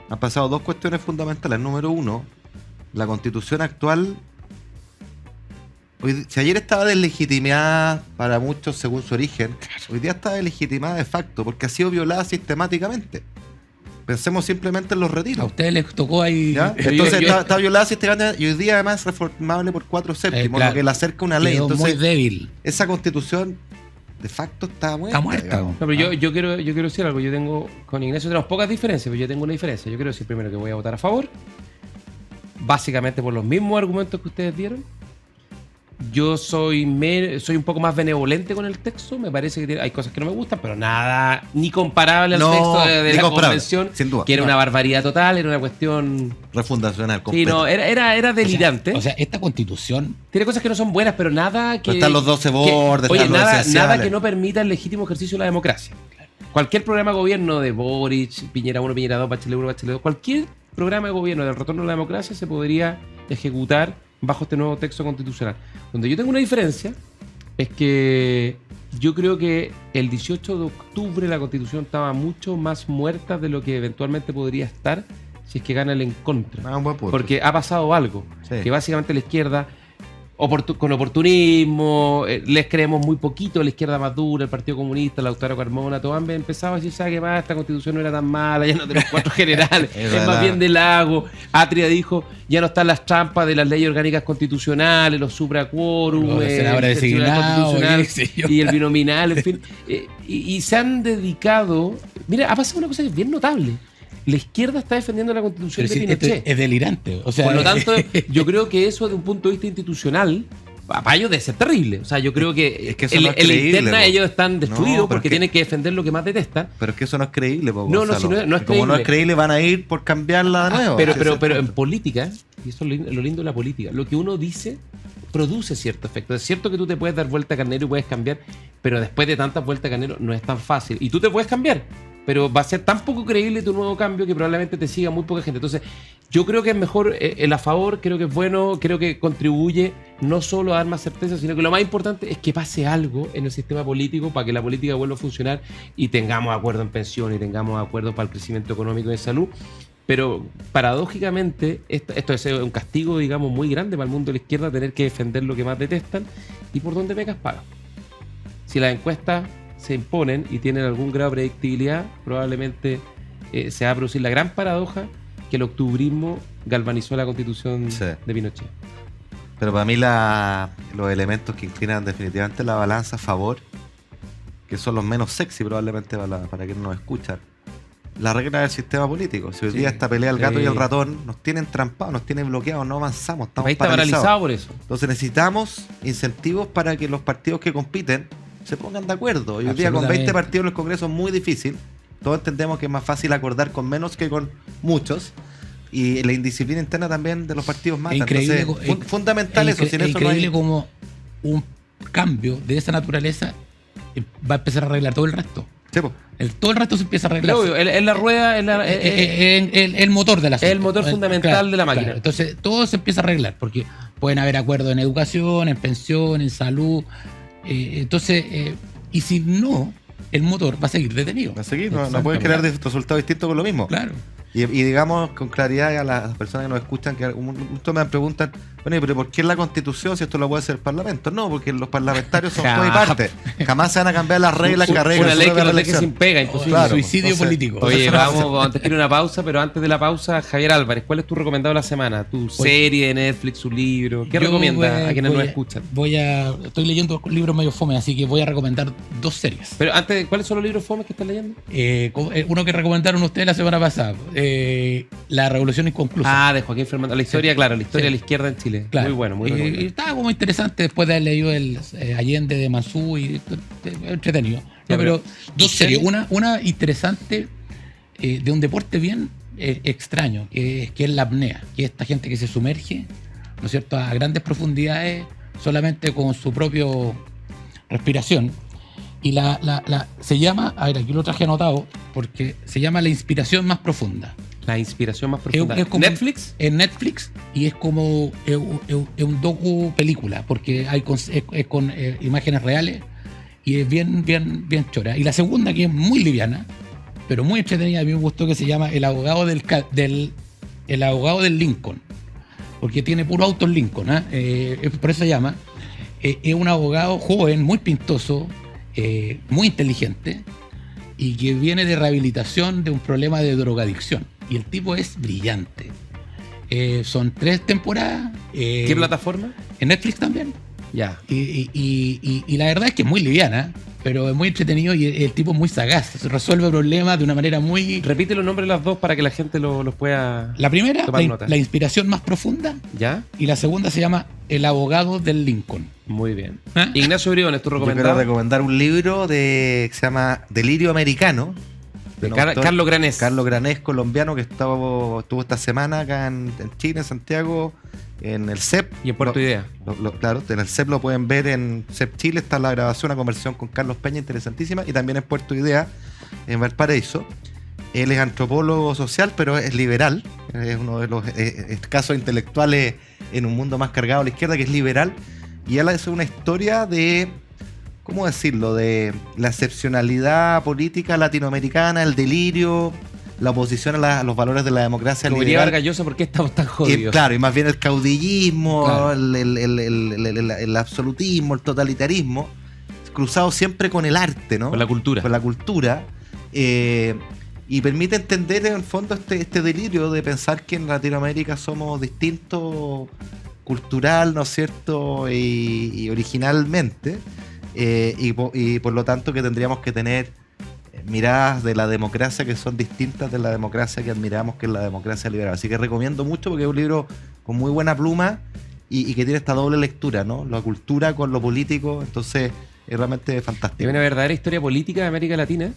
Han pasado dos cuestiones fundamentales. Número uno, la constitución actual, si ayer estaba deslegitimada para muchos según su origen, hoy día está deslegitimada de facto porque ha sido violada sistemáticamente. Pensemos simplemente en los retiros. A ustedes les tocó ahí. ¿Ya? Entonces está violada sistemáticamente y hoy día además es reformable por 4/7, claro, lo que le acerca una ley. Entonces, muy débil. Esa constitución de facto está muerta. Está muerta. No, pero yo quiero decir algo. Yo tengo, con Ignacio tenemos pocas diferencias, pero yo tengo una diferencia. Yo quiero decir primero que voy a votar a favor, básicamente por los mismos argumentos que ustedes dieron. Yo soy un poco más benevolente con el texto. Me parece que hay cosas que no me gustan, pero nada ni comparable al texto de la convención, sin duda, que era una barbaridad total, era una cuestión refundacional completa. Sí, no, era delirante. O sea, esta constitución tiene cosas que no son buenas, pero nada que... están los 12 bordes, oye, nada que no permita el legítimo ejercicio de la democracia. Cualquier programa de gobierno de Boric, Piñera 1, Piñera 2, Bachelet 1, Bachelet 2, cualquier programa de gobierno del retorno a la democracia se podría ejecutar bajo este nuevo texto constitucional. Donde yo tengo una diferencia es que yo creo que el 18 de octubre la Constitución estaba mucho más muerta de lo que eventualmente podría estar si es que gana el en contra. Un buen punto. Porque ha pasado algo, Sí. que básicamente la izquierda, con oportunismo, les creemos muy poquito, la izquierda más dura, el Partido Comunista, Lautaro Carmona, todos han empezado a decir, ¿sabe qué más? Esta Constitución no era tan mala, ya no tenemos 4 generales, es más verdad. bien de lago. Atria dijo, ya no están las trampas de las leyes orgánicas constitucionales, los supraquórum, Los senadores el Tribunal designados, Constitucional qué sé yo. y el binominal, en fin. Y se han dedicado... Mira, ha pasado una cosa que es bien notable. La izquierda está defendiendo la Constitución Pero de sí, Pinochet. esto es delirante. O sea, Por lo tanto, yo creo que eso desde un punto de vista institucional, para ellos debe ser terrible. O sea, yo creo que, Es que eso en no es la creíble, interna po. ellos están destruidos No, pero porque es que- tienen que defender lo que más detestan. Pero es que eso no es creíble, po, No, no, Gonzalo. si no es Y como no creíble. es creíble, van a ir por cambiarla de nuevo. Pero, Ese pero, es el pero en punto. política, y eso es lo lindo de la política, lo que uno dice produce cierto efecto. Es cierto que tú te puedes dar vuelta a carnero y puedes cambiar, pero después de tantas vueltas a carnero no es tan fácil. Y tú te puedes cambiar, pero va a ser tan poco creíble tu nuevo cambio que probablemente te siga muy poca gente. Entonces, yo creo que es mejor el a favor, creo que es bueno, creo que contribuye no solo a dar más certeza, sino que lo más importante es que pase algo en el sistema político para que la política vuelva a funcionar y tengamos acuerdo en pensión y tengamos acuerdo para el crecimiento económico y de salud. Pero paradójicamente, esto es un castigo, digamos, muy grande para el mundo de la izquierda, tener que defender lo que más detestan y por dónde pecas pagas. Si las encuestas se imponen y tienen algún grado de predictibilidad, probablemente se va a producir la gran paradoja que el octubrismo galvanizó la Constitución Sí. de Pinochet. Pero para mí los elementos que inclinan definitivamente la balanza a favor, que son los menos sexy probablemente para quienes nos escuchan, la regla del sistema político. Si hoy Sí. día esta pelea del gato Sí. y el ratón nos tienen trampados, nos tienen bloqueados, no avanzamos, El estamos país está paralizados. paralizado por eso. Entonces necesitamos incentivos para que los partidos que compiten se pongan de acuerdo. Hoy día con Absolutamente. 20 partidos en el Congreso es muy difícil. Todos entendemos que es más fácil acordar con menos que con muchos. Y la indisciplina interna también de los partidos mata. increíble Entonces, co- fundamental eso. Sin es eso no increíble hay... como un cambio de esa naturaleza va a empezar a arreglar todo el resto. Sí, po. Todo el resto se empieza a arreglar. Pero obvio, es la rueda, El motor de la el motor fundamental de la máquina. Entonces todo se empieza a arreglar porque pueden haber acuerdos en educación, en pensión, en salud. Y si no, el motor va a seguir detenido. Va a seguir, no Exactamente. pueden crear resultados distintos con lo mismo. Claro. Y digamos con claridad a las personas que nos escuchan, que muchos me preguntan, bueno, pero ¿por qué en la Constitución si esto lo puede hacer el Parlamento? No, porque los parlamentarios son todo y parte. Jamás se van a cambiar las reglas que arreglan una su ley que propia los deje reelección. sin pega, imposible. Claro, Suicidio entonces- político. Oye, vamos a ir a una pausa, pero antes de la pausa, Javier Álvarez, ¿cuál es tu recomendado de la semana? ¿Tu serie de Netflix, tu libro? ¿Qué Yo recomiendas a quienes voy nos escuchan? Estoy leyendo libros medio fome, así que voy a recomendar 2 series. Pero antes, ¿cuáles son los libros fomes que estás leyendo? Uno que recomendaron ustedes la semana pasada, La Revolución Inconclusa. Ah, de Joaquín Fernando. La historia, claro, la historia Sí. de la izquierda en Chile. Claro. Muy bueno, muy Y recomendado. estaba como interesante después de haber leído el Allende de Mansú y entretenido. Ya, pero ¿y 2 series. serie? Una interesante de un deporte bien extraño, que es la apnea, que es esta gente que se sumerge, ¿no es cierto?, a grandes profundidades solamente con su propio respiración. Y se llama, a ver, aquí lo traje anotado, porque se llama La Inspiración Más Profunda. La inspiración más profunda. Es como- ¿Netflix? En Netflix, y es como es un docu película, porque es con imágenes reales y es bien chora. Y la segunda, que es muy liviana, pero muy entretenida, a mí me gustó, que se llama El abogado el abogado del Lincoln, porque tiene puro autos Lincoln, por eso se llama. Es un abogado joven, muy pintoso, muy inteligente, y que viene de rehabilitación de un problema de drogadicción. Y el tipo es brillante. Son 3 temporadas. ¿Qué plataforma? En Netflix también. Ya. Y la verdad es que es muy liviana, pero es muy entretenido y el tipo es muy sagaz. Resuelve problemas de una manera muy... Repite los nombres de las dos para que la gente los pueda... La primera, tomar nota. la inspiración más profunda, ¿Ya? y la segunda se llama El abogado del Lincoln. Muy bien. ¿Ah? Ignacio Briones, ¿tu Yo quiero recomendado? recomendar un libro que se llama Delirio Americano. De un autor, Carlos Granés. Carlos Granés, colombiano, que estuvo esta semana acá en Chile, en Santiago, en el CEP. Y en Puerto Idea. Claro, en el CEP lo pueden ver en CEP Chile, está la grabación, una conversación con Carlos Peña, interesantísima, y también en Puerto Idea, en Valparaíso. Él es antropólogo social, pero es liberal, es uno de los escasos intelectuales en un mundo más cargado a la izquierda, que es liberal, y él hace una historia de, ¿cómo decirlo?, de la excepcionalidad política latinoamericana, el delirio, la oposición a los valores de la democracia Como diría Vargas Llosa, ¿por qué estamos tan jodidos? Claro, y más bien el caudillismo, Claro. el absolutismo, el totalitarismo, cruzado siempre con el arte, ¿no? Con la cultura. Con la cultura. Y permite entender en el fondo este delirio de pensar que en Latinoamérica somos distintos cultural, ¿no es cierto? Y originalmente. Y por lo tanto que tendríamos que tener miradas de la democracia que son distintas de la democracia que admiramos, que es la democracia liberal. Así que recomiendo mucho porque es un libro con muy buena pluma y que tiene esta doble lectura, ¿no? La cultura con lo político, entonces es realmente fantástico. Es una verdadera historia política de América Latina.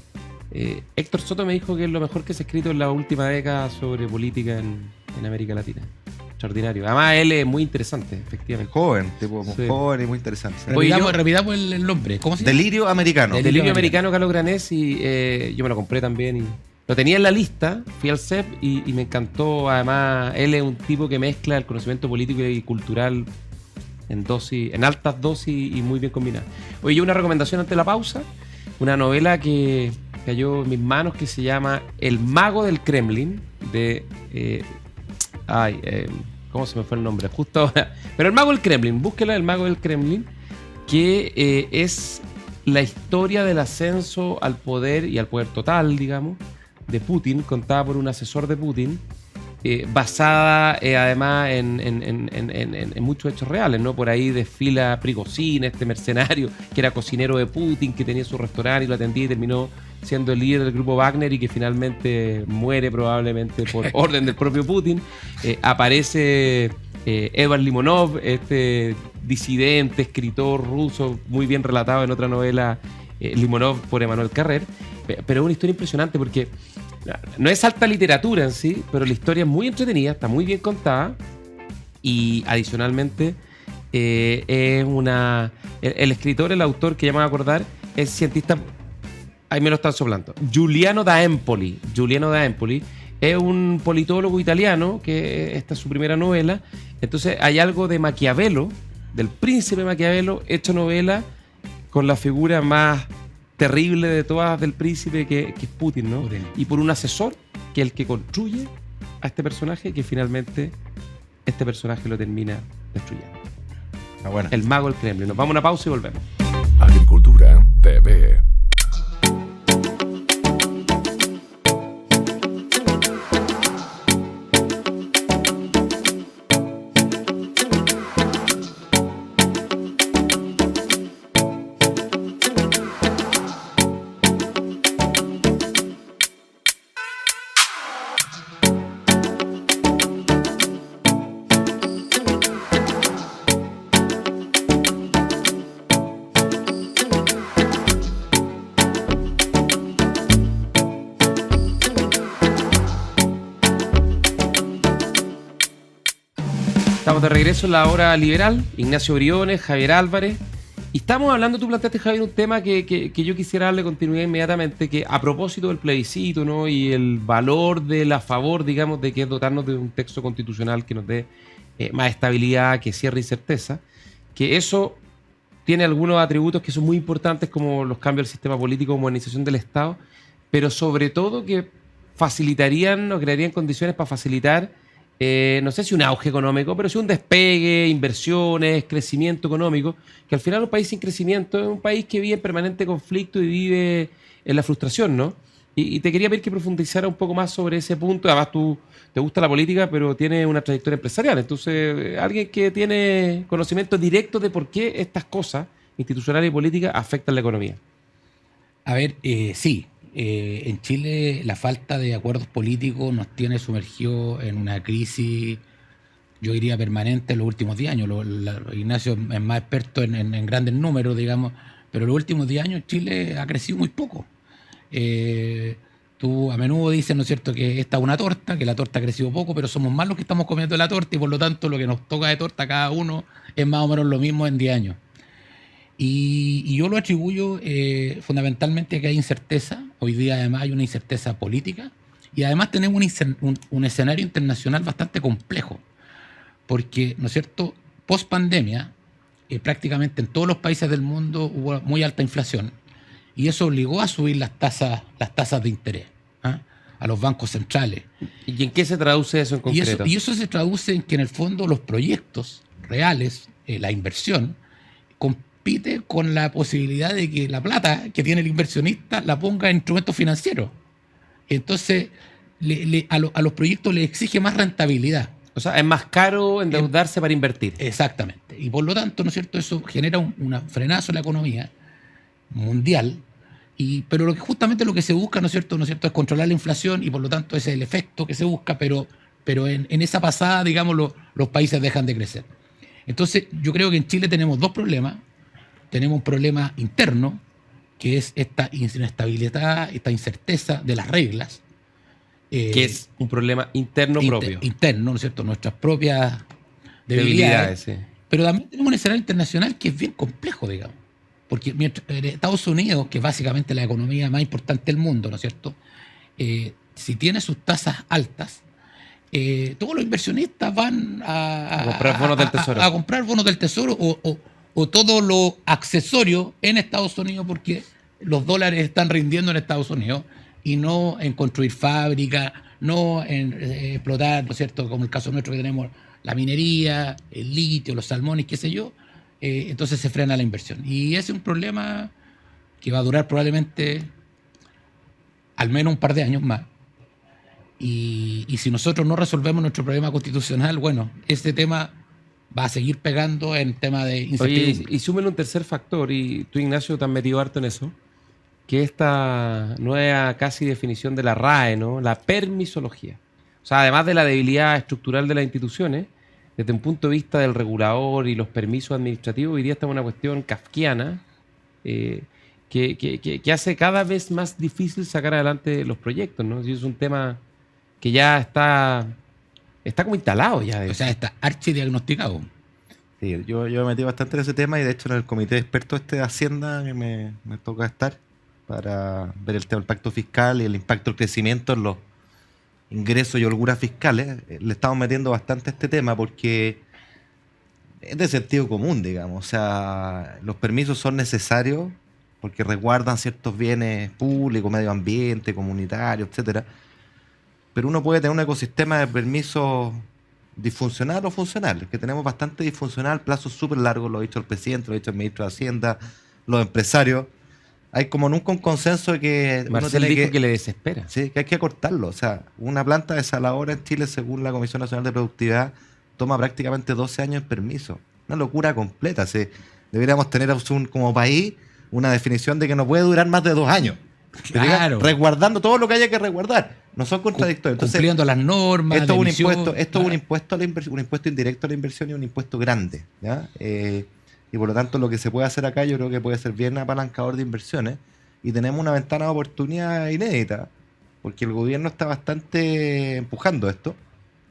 Héctor Soto me dijo que es lo mejor que se ha escrito en la última década sobre política en América Latina. Extraordinario. Además, él es muy interesante, efectivamente. Joven, tipo muy Sí. joven y muy interesante. Oye, Repitamos el nombre. ¿Cómo se llama? Delirio americano. Delirio Delirio Americano. Americano, Carlos Granés, y yo me lo compré también. Y lo tenía en la lista, fui al CEP y me encantó. Además, él es un tipo que mezcla el conocimiento político y cultural en altas dosis y muy bien combinadas. Oye, yo una recomendación antes de la pausa, una novela que cayó en mis manos que se llama El Mago del Kremlin, de... ¿cómo se me fue el nombre? Justo ahora. Pero El Mago del Kremlin, búsquela, El Mago del Kremlin, que es la historia del ascenso al poder y al poder total, digamos, de Putin, contada por un asesor de Putin, basada además en muchos hechos reales, ¿no? Por ahí desfila Prigozhin, este mercenario que era cocinero de Putin, que tenía su restaurante y lo atendía y terminó siendo el líder del grupo Wagner y que finalmente muere probablemente por orden del propio Putin. Aparece Edward Limonov, este disidente, escritor ruso, muy bien relatado en otra novela, Limonov por Emmanuel Carrer. Pero es una historia impresionante porque no es alta literatura en sí, pero la historia es muy entretenida, está muy bien contada y adicionalmente es una... El escritor, el autor que ya me voy a acordar, es cientista... Ahí me lo están soplando. Giuliano da Empoli. Giuliano da Empoli es un politólogo italiano, que esta es su primera novela. Entonces hay algo de Maquiavelo, del príncipe Maquiavelo, hecho novela con la figura más terrible de todas del príncipe, que es Putin, ¿no? Putin. Y por un asesor, que es el que construye a este personaje, que finalmente este personaje lo termina destruyendo. Ah, bueno. El Mago del Kremlin. Nos vamos a una pausa y volvemos. Agricultura TV. Estamos de regreso en la hora liberal. Ignacio Briones, Javier Álvarez. Y estamos hablando, tú planteaste, Javier, un tema que yo quisiera darle continuidad inmediatamente, que a propósito del plebiscito, ¿no? Y el valor de la favor, digamos, de que es dotarnos de un texto constitucional que nos dé más estabilidad, que cierre y certeza, que eso tiene algunos atributos que son muy importantes, como los cambios al sistema político, modernización del Estado, pero sobre todo que facilitarían o crearían condiciones para facilitar, no sé si un auge económico, pero sí un despegue, inversiones, crecimiento económico, que al final un país sin crecimiento es un país que vive en permanente conflicto y vive en la frustración, ¿no? Y te quería pedir que profundizara un poco más sobre ese punto. Además, tú te gusta la política, pero tienes una trayectoria empresarial. Entonces, alguien que tiene conocimiento directo de por qué estas cosas institucionales y políticas afectan la economía. A ver, sí. En Chile la falta de acuerdos políticos nos tiene sumergido en una crisis, yo diría, permanente en los últimos 10 años. Ignacio es más experto en grandes números, digamos, pero en los últimos 10 años Chile ha crecido muy poco. Tú a menudo dices, ¿no es cierto?, que esta es una torta, que la torta ha crecido poco, pero somos más los que estamos comiendo la torta y por lo tanto lo que nos toca de torta a cada uno es más o menos lo mismo en 10 años. Y yo lo atribuyo fundamentalmente a que hay incerteza. Hoy día además hay una incerteza política Y además tenemos un escenario internacional bastante complejo, porque, ¿no es cierto?, post pandemia, prácticamente en todos los países del mundo hubo muy alta inflación, y eso obligó a subir las tasas de interés, ¿ah?, a los bancos centrales. ¿Y en qué se traduce eso en concreto? Y eso se traduce en que en el fondo los proyectos reales, la inversión, compite con la posibilidad de que la plata que tiene el inversionista la ponga en instrumentos financieros. Entonces, a los proyectos les exige más rentabilidad. O sea, es más caro endeudarse para invertir. Exactamente. Y por lo tanto, ¿no es cierto?, eso genera un frenazo en la economía mundial. Pero justamente lo que se busca, ¿no es cierto?, es controlar la inflación, y por lo tanto ese es el efecto que se busca, pero en esa pasada, digamos, los países dejan de crecer. Entonces, yo creo que en Chile tenemos dos problemas. Tenemos un problema interno, que es esta inestabilidad, esta incerteza de las reglas. Que es un problema interno propio. Interno, ¿no es cierto?, nuestras propias debilidades. Sí. Pero también tenemos un escenario internacional que es bien complejo, digamos. Porque mientras Estados Unidos, que es básicamente la economía más importante del mundo, ¿no es cierto?, si tiene sus tasas altas, todos los inversionistas van a comprar bonos del tesoro. A comprar bonos del tesoro o todo lo accesorio en Estados Unidos, porque los dólares están rindiendo en Estados Unidos, y no en construir fábricas, no en explotar, ¿no es cierto?, como el caso nuestro, que tenemos la minería, el litio, los salmones, qué sé yo. Entonces se frena la inversión. Y ese es un problema que va a durar probablemente al menos un par de años más. Y si nosotros no resolvemos nuestro problema constitucional, bueno, este tema va a seguir pegando en tema de incertidumbre. Oye, y súmele un tercer factor, y tú, Ignacio, te has metido harto en eso, que esta nueva casi definición de la RAE, ¿no?, la permisología. O sea, además de la debilidad estructural de las instituciones, desde un punto de vista del regulador y los permisos administrativos, hoy día está en una cuestión kafkiana que hace cada vez más difícil sacar adelante los proyectos, ¿no? Y es un tema que ya está como instalado ya. O sea, está archidiagnosticado. Sí, yo me metí bastante en ese tema, y de hecho en el comité de expertos de Hacienda que me toca estar para ver el tema del pacto fiscal y el impacto del crecimiento en los ingresos y holguras fiscales. Le estamos metiendo bastante a este tema porque es de sentido común, digamos. O sea, los permisos son necesarios porque resguardan ciertos bienes públicos, medio ambiente, comunitario, etcétera. Pero uno puede tener un ecosistema de permisos disfuncional o funcional, que tenemos bastante disfuncional, plazos súper largos, lo ha dicho el presidente, lo ha dicho el ministro de Hacienda, los empresarios. Hay como nunca un consenso de que Marcel dijo que le desespera. Sí, que hay que acortarlo. O sea, una planta desaladora en Chile, según la Comisión Nacional de Productividad, toma prácticamente 12 años en permiso. Una locura completa. Deberíamos tener como país una definición de que no puede durar más de 2 años. Claro. Resguardando todo lo que haya que resguardar. No son contradictorios. Entonces, cumpliendo las normas. Esto es un impuesto a la inversión, un impuesto indirecto a la inversión y un impuesto grande, ¿ya? Y por lo tanto lo que se puede hacer acá yo creo que puede ser bien apalancador de inversiones, y tenemos una ventana de oportunidad inédita porque el gobierno está bastante empujando esto,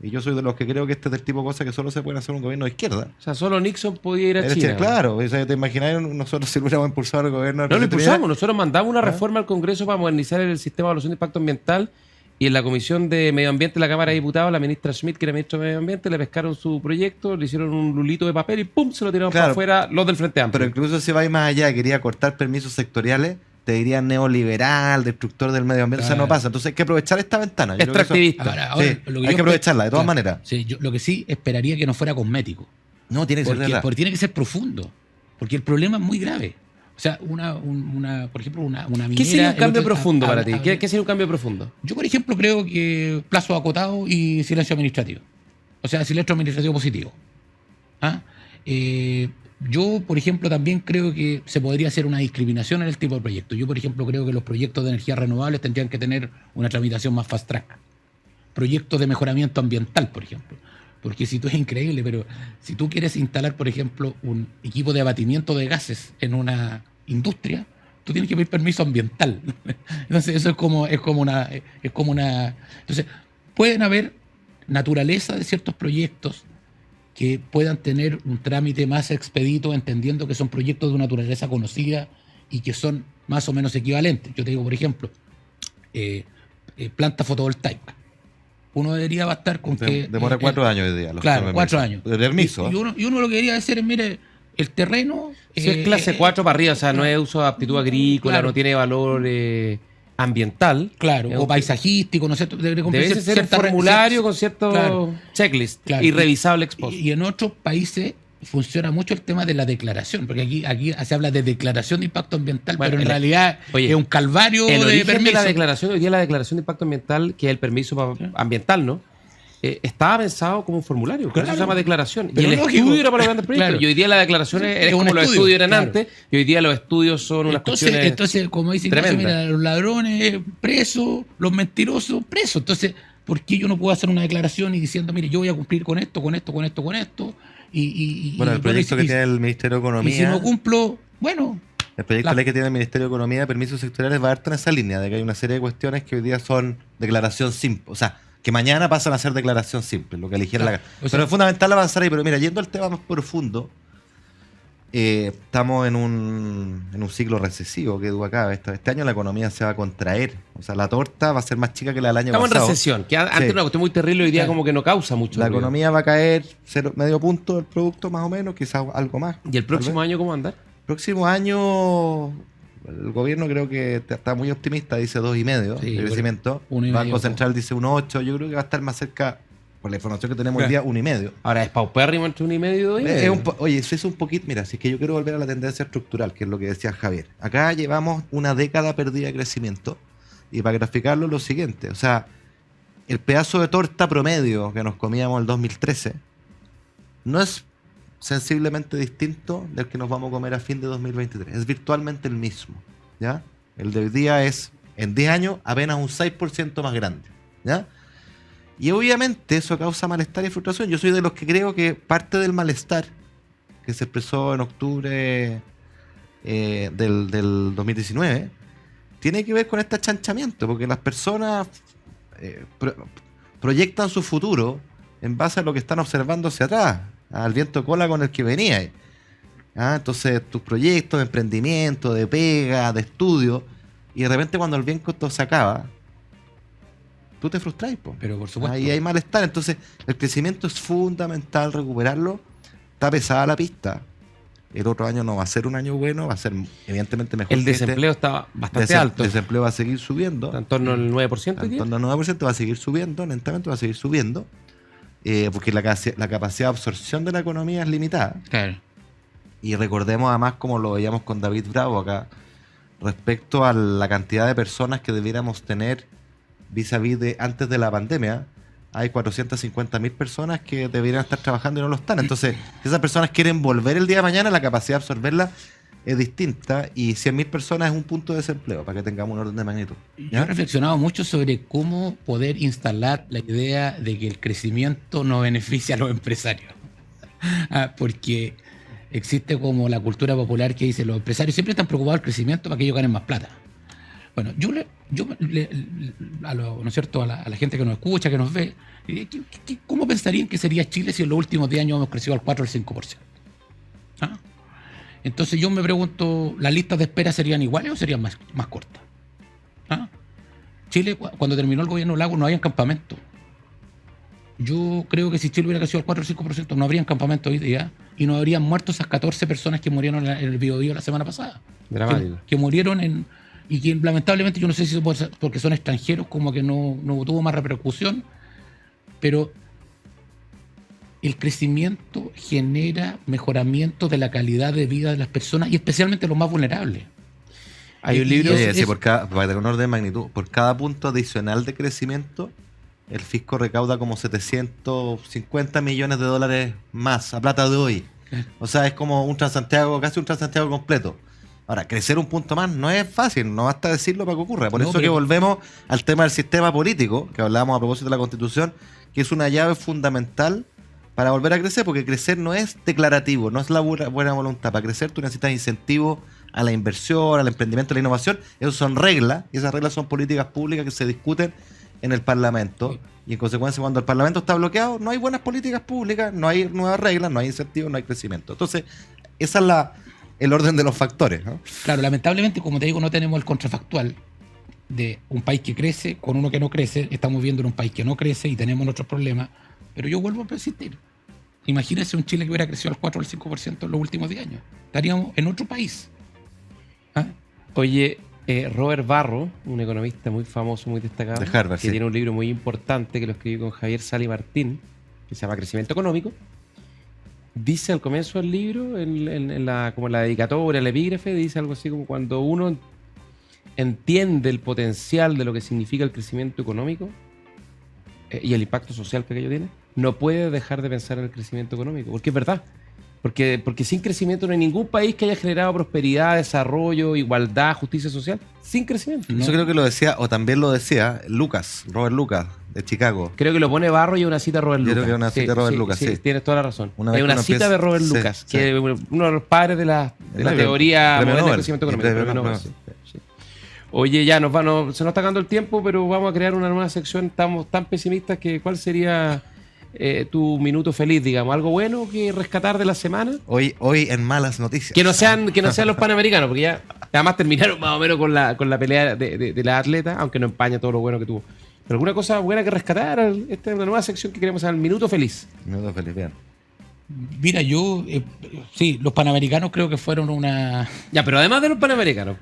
y yo soy de los que creo que este es el tipo de cosas que solo se pueden hacer en un gobierno de izquierda. O sea, solo Nixon podía ir a China. Claro, o sea, te imaginas nosotros si lo hubiéramos impulsado al gobierno. No lo impulsamos, nosotros mandamos una reforma al Congreso para modernizar el sistema de evaluación de impacto ambiental, y en la Comisión de Medio Ambiente de la Cámara de Diputados, la ministra Schmidt, que era ministra de Medio Ambiente, le pescaron su proyecto, le hicieron un lulito de papel y ¡pum!, se lo tiraron para afuera los del Frente Amplio. Pero incluso si va más allá, quería cortar permisos sectoriales, te dirían neoliberal, destructor del medio ambiente. Claro. O sea, no pasa. Entonces hay que aprovechar esta ventana. Extractivista. Ahora, sí, hay que aprovecharla de todas maneras. Sí, yo lo que sí esperaría que no fuera cosmético. No, tiene que ser verdad. Porque tiene que ser profundo. Porque el problema es muy grave. O sea, por ejemplo, una minera... ¿Qué sería un cambio profundo para ti? ¿Qué sería un cambio profundo? Yo, por ejemplo, creo que plazo acotado y silencio administrativo. O sea, silencio administrativo positivo. Yo, por ejemplo, también creo que se podría hacer una discriminación en el tipo de proyecto. Yo, por ejemplo, creo que los proyectos de energías renovables tendrían que tener una tramitación más fast track. Proyectos de mejoramiento ambiental, por ejemplo. Porque si tú es increíble, pero si tú quieres instalar, por ejemplo, un equipo de abatimiento de gases en una industria, tú tienes que pedir permiso ambiental. Entonces, eso es como una. Entonces, pueden haber naturaleza de ciertos proyectos que puedan tener un trámite más expedito, entendiendo que son proyectos de una naturaleza conocida y que son más o menos equivalentes. Yo te digo, por ejemplo, planta fotovoltaica. Uno debería bastar con que... Demora 4 años hoy día. Claro, 4 años. De permiso. Y uno lo que debería decir es, mire, el terreno... Si es clase 4 para arriba, o sea, no es uso de aptitud agrícola, Claro. no tiene valor ambiental. Claro, Es o un- paisajístico, ¿no es cierto? Debe cumplir Debe ser un cierta- formulario con cierto Claro. checklist Claro. y revisable ex post. Y en otros países funciona mucho el tema de la declaración, porque aquí se habla de declaración de impacto ambiental, Bueno, pero en el- realidad oye, es un calvario El de origen de permiso. la declaración, hoy día la declaración de impacto ambiental, que es el permiso ambiental, ¿no? Estaba pensado como un formulario, por eso Claro. se llama declaración. Pero y el lógico. estudio era para los grandes proyectos. Claro. Y hoy día la declaración es Es un como los estudio, estudios eran claro. antes, y hoy día los estudios son unas cuestiones. Entonces, como dice Ignacio, tremendas. mira, los ladrones presos, los mentirosos presos. Entonces, ¿por qué yo no puedo hacer una declaración y diciendo, mire, yo voy a cumplir con esto, con esto, con esto, con esto? Bueno, el proyecto que tiene el Ministerio de Economía... Y si no cumplo, bueno, El proyecto La- de ley que tiene el Ministerio de Economía de permisos sectoriales va a harto en esa línea, de que hay una serie de cuestiones que hoy día son declaración simple. O sea, que mañana pasan a ser declaración simple, lo que eligiera Claro. la... O sea- Pero es fundamental avanzar ahí. Pero mira, yendo al tema más profundo, estamos en un ciclo recesivo que duda acá. Este año la economía se va a contraer. O sea, la torta va a ser más chica que la del año Estamos en pasado. recesión, que antes Sí. era una cuestión muy terrible, hoy día Claro. como que no causa mucho La ruido. economía va a caer medio punto del producto más o menos, quizás algo más. ¿Y el próximo año cómo andar? Próximo año, el gobierno creo que está muy optimista, dice 2,5 Sí, de crecimiento. 1,5. Banco Central dice 1,8. Yo creo que va a estar más cerca, por la información que tenemos hoy día, 1,5. Ahora es paupérrimo entre 1,5 y 2,5. Oye, eso es un poquito, mira, si es que yo quiero volver a la tendencia estructural, que es lo que decía Javier. Acá llevamos una década perdida de crecimiento, y para graficarlo lo siguiente, o sea, el pedazo de torta promedio que nos comíamos el 2013 no es sensiblemente distinto del que nos vamos a comer a fin de 2023, es virtualmente el mismo, ¿ya? El de hoy día es, en 10 años, apenas un 6% más grande, ¿ya? Y obviamente eso causa malestar y frustración. Yo soy de los que creo que parte del malestar que se expresó en octubre del 2019 tiene que ver con este achanchamiento, porque las personas proyectan su futuro en base a lo que están observando hacia atrás, al viento de cola con el que venía. Entonces tus proyectos de emprendimiento, de pega, de estudio, y de repente cuando el viento se acaba, tú te frustras, po. pero por supuesto. Ahí hay malestar. Entonces, el crecimiento es fundamental recuperarlo. Está pesada la pista. El otro año no va a ser un año bueno, va a ser evidentemente mejor. El que este. desempleo está bastante alto. El desempleo va a seguir subiendo. Está en torno al 9% hoy En día. torno al 9% va a seguir subiendo, lentamente va a seguir subiendo. Porque la capacidad de absorción de la economía es limitada. Claro. Y recordemos además, como lo veíamos con David Bravo acá, respecto a la cantidad de personas que debiéramos tener vis-a-vis de antes de la pandemia, hay 450.000 personas que deberían estar trabajando y no lo están. Entonces, si esas personas quieren volver el día de mañana, la capacidad de absorberla es distinta, y 100.000 personas es un punto de desempleo, para que tengamos un orden de magnitud. Yo he reflexionado mucho sobre cómo poder instalar la idea de que el crecimiento no beneficia a los empresarios. Porque existe como la cultura popular que dice los empresarios siempre están preocupados del crecimiento para que ellos ganen más plata. Bueno, ¿no es cierto? A la gente que nos escucha, que nos ve, ¿cómo pensarían que sería Chile si en los últimos 10 años hemos crecido al 4 o al 5%? ¿Ah? Entonces yo me pregunto, ¿las listas de espera serían iguales o serían más cortas? ¿Ah? Chile, cuando terminó el gobierno Lagos, no había campamento. Yo creo que si Chile hubiera crecido al 4 o 5%, no habrían campamento hoy día, y no habrían muerto esas 14 personas que murieron en el Biobío la semana pasada. Dramático. Que murieron y que lamentablemente, yo no sé si es porque son extranjeros, como que no tuvo más repercusión, pero el crecimiento genera mejoramiento de la calidad de vida de las personas, y especialmente los más vulnerables. Hay un Y libro. eso- Sí, para tener un orden de magnitud, por cada punto adicional de crecimiento, el fisco recauda como 750 millones de dólares más a plata de hoy. O sea, es como un Transantiago, casi un Transantiago completo. Ahora, crecer un punto más no es fácil, no basta decirlo para que ocurra. Por No, eso que pero- volvemos al tema del sistema político, que hablábamos a propósito de la Constitución, que es una llave fundamental para volver a crecer, porque crecer no es declarativo, no es la buena voluntad. Para crecer tú necesitas incentivos a la inversión, al emprendimiento, a la innovación. Esas son reglas, y esas reglas son políticas públicas que se discuten en el Parlamento. Y en consecuencia, cuando el Parlamento está bloqueado, no hay buenas políticas públicas, no hay nuevas reglas, no hay incentivos, no hay crecimiento. Entonces, esa es el orden de los factores, ¿no? Claro, lamentablemente, como te digo, no tenemos el contrafactual de un país que crece con uno que no crece. Estamos viendo en un país que no crece y tenemos otros problemas, pero yo vuelvo a persistir. Imagínense un Chile que hubiera crecido al 4 o al 5% en los últimos 10 años. Estaríamos en otro país. ¿Ah? Oye, Robert Barro, un economista muy famoso, muy destacado, De Harvard, que sí. tiene un libro muy importante que lo escribió con Javier Sali Martín, que se llama Crecimiento Económico, dice al comienzo del libro, como en la dedicatoria, el epígrafe, dice algo así como cuando uno entiende el potencial de lo que significa el crecimiento económico y el impacto social que ello tiene, no puede dejar de pensar en el crecimiento económico, porque es verdad. Porque sin crecimiento no hay ningún país que haya generado prosperidad, desarrollo, igualdad, justicia social. Sin crecimiento. Eso creo que lo decía, o también lo decía Robert Lucas, de Chicago. Creo que lo pone Barro y una cita de Robert Yo Lucas. creo que es una cita de Robert Lucas, sí. Tienes toda la razón. Una vez Es que una uno cita empieza- de Robert sí, Lucas, sí. que es uno de los padres de la teoría Premio moderna del Nobel. crecimiento Y económico. premio Premio Nobel, Nobel. sí. Oye, ya se nos está acabando el tiempo, pero vamos a crear una nueva sección. Estamos tan pesimistas que ¿cuál sería tu minuto feliz, digamos? ¿Algo bueno que rescatar de la semana? Hoy en malas noticias. Que no sean los panamericanos, porque ya además terminaron más o menos con la pelea de la atleta, aunque no empaña todo lo bueno que tuvo. Pero alguna cosa buena que rescatar. Esta es una nueva sección que queremos hacer, el minuto feliz. Minuto feliz, bien. Mira, yo, sí, los Panamericanos creo que fueron una... Ya, pero además de los panamericanos,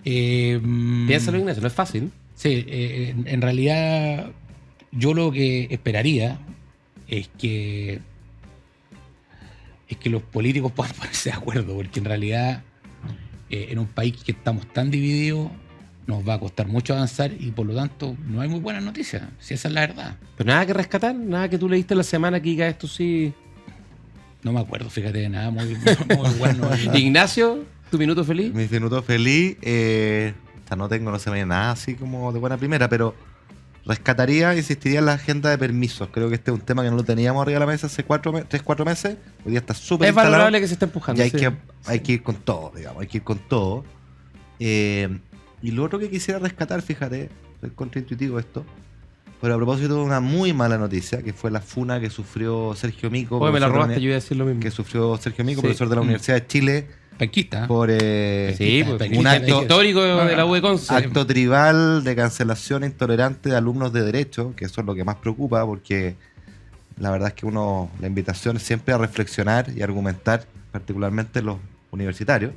mm, piénsalo, Ignacio, no es fácil. Sí, en realidad yo lo que esperaría es que los políticos puedan ponerse de acuerdo, porque en realidad en un país que estamos tan divididos nos va a costar mucho avanzar y por lo tanto no hay muy buenas noticias, si esa es la verdad. Pero nada que rescatar, nada que tú leíste la semana que diga esto sí. No me acuerdo, fíjate, de nada muy bueno. Ignacio, tu minuto feliz. Mi minuto feliz, no se me viene nada así como de buena primera, pero insistiría en la agenda de permisos. Creo que este es un tema que no lo teníamos arriba de la mesa hace 3-4 meses. Hoy día está súper Es instalado. valorable que se esté empujando. Y sí. hay que ir con todo, digamos, hay que ir con todo. Y lo otro que quisiera rescatar, fíjate, es contraintuitivo esto, pero a propósito de una muy mala noticia, que fue la funa que sufrió Sergio Mico. Oye, me la profesor de robaste, yo iba a decir lo mismo. que sufrió Sergio Mico, Sí. profesor de la Universidad de Chile, Penquista. por Sí, pues, un un acto histórico de la U de Conce. acto tribal de cancelación intolerante de alumnos de Derecho, que eso es lo que más preocupa, porque la verdad es que la invitación es siempre a reflexionar y argumentar, particularmente los universitarios.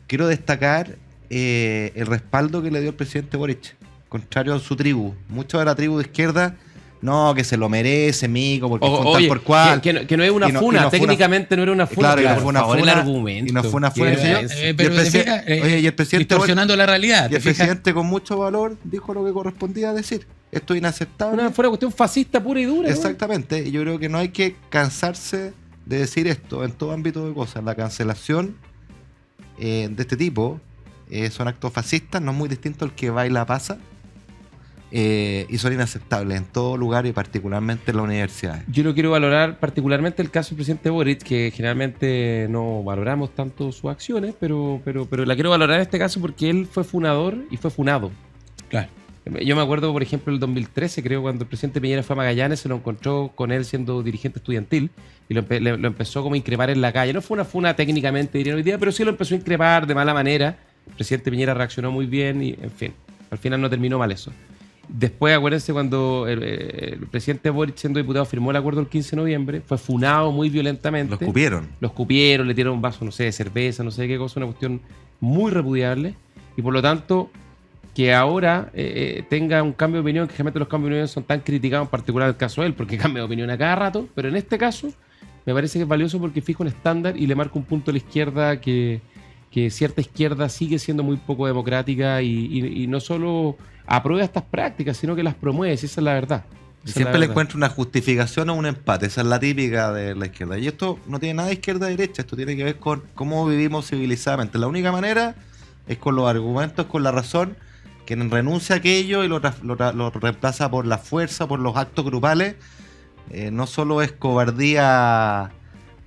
Quiero destacar el respaldo que le dio el presidente Boric, contrario a su tribu. Muchos de la tribu de izquierda, no, que se lo merece, Mico, porque fue un tal Oye, por cual. que no es una Y no- funa, y no fue técnicamente no era una funa. Claro, y no por fue una favor, funa, el argumento. y no fue una funa, ¿Qué señor. es? Y el Pero te presi- fijas, oye, y el presidente distorsionando la realidad. Y el ¿te fijas? presidente con mucho valor dijo lo que correspondía decir. Esto es inaceptable. Fue una cuestión fascista pura y dura. ¿no? Exactamente. Y yo creo que no hay que cansarse de decir esto en todo ámbito de cosas. La cancelación de este tipo son actos fascistas, no es muy distinto al que baila pasa. Y son inaceptables en todo lugar y particularmente en las universidades. Yo lo quiero valorar particularmente el caso del presidente Boric, que generalmente no valoramos tanto sus acciones, pero la quiero valorar en este caso porque él fue funador y fue funado. Claro. Yo me acuerdo, por ejemplo, el 2013, creo, cuando el presidente Piñera fue a Magallanes, se lo encontró con él siendo dirigente estudiantil y lo empezó como a increpar en la calle. No fue una funa técnicamente, dirían hoy día, pero sí lo empezó a increpar de mala manera. El presidente Piñera reaccionó muy bien y, en fin, al final no terminó mal eso. Después, acuérdense, cuando el presidente Boric, siendo diputado, firmó el acuerdo el 15 de noviembre, fue funado muy violentamente. Los cupieron. Los cupieron, le tiraron un vaso, no sé, de cerveza, no sé qué cosa, una cuestión muy repudiable. Y por lo tanto, que ahora tenga un cambio de opinión, que generalmente los cambios de opinión son tan criticados, en particular el caso de él, porque cambia de opinión a cada rato, pero en este caso me parece que es valioso porque fija un estándar y le marca un punto a la izquierda que cierta izquierda sigue siendo muy poco democrática y no solo aprueba estas prácticas, sino que las promueve, si esa es la verdad. Y Esa es siempre la le verdad. encuentro una justificación o un empate. Esa es la típica de la izquierda. Y esto no tiene nada de izquierda-derecha. Esto tiene que ver con cómo vivimos civilizadamente. La única manera es con los argumentos, con la razón. Quien renuncia a aquello y lo reemplaza por la fuerza, por los actos grupales, no solo es cobardía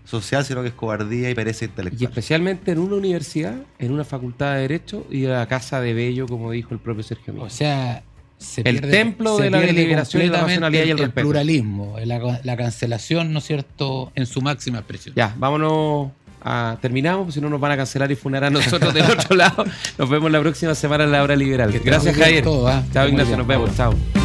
social, sino que es cobardía y pereza Y intelectual. especialmente en una universidad, en una facultad de Derecho y a la casa de Bello, como dijo el propio Sergio Mico. O sea, se El templo de la pierde deliberación y la completamente racionalidad y el respeto. pluralismo, la cancelación, ¿no es cierto?, en su máxima expresión. Ya, vámonos terminamos, si no nos van a cancelar y funar a nosotros del otro lado. Nos vemos la próxima semana en la hora liberal. Que Gracias, estamos bien Javier. todo, ¿ah? Chao, Muy Ignacio, bien. nos vemos. Chao.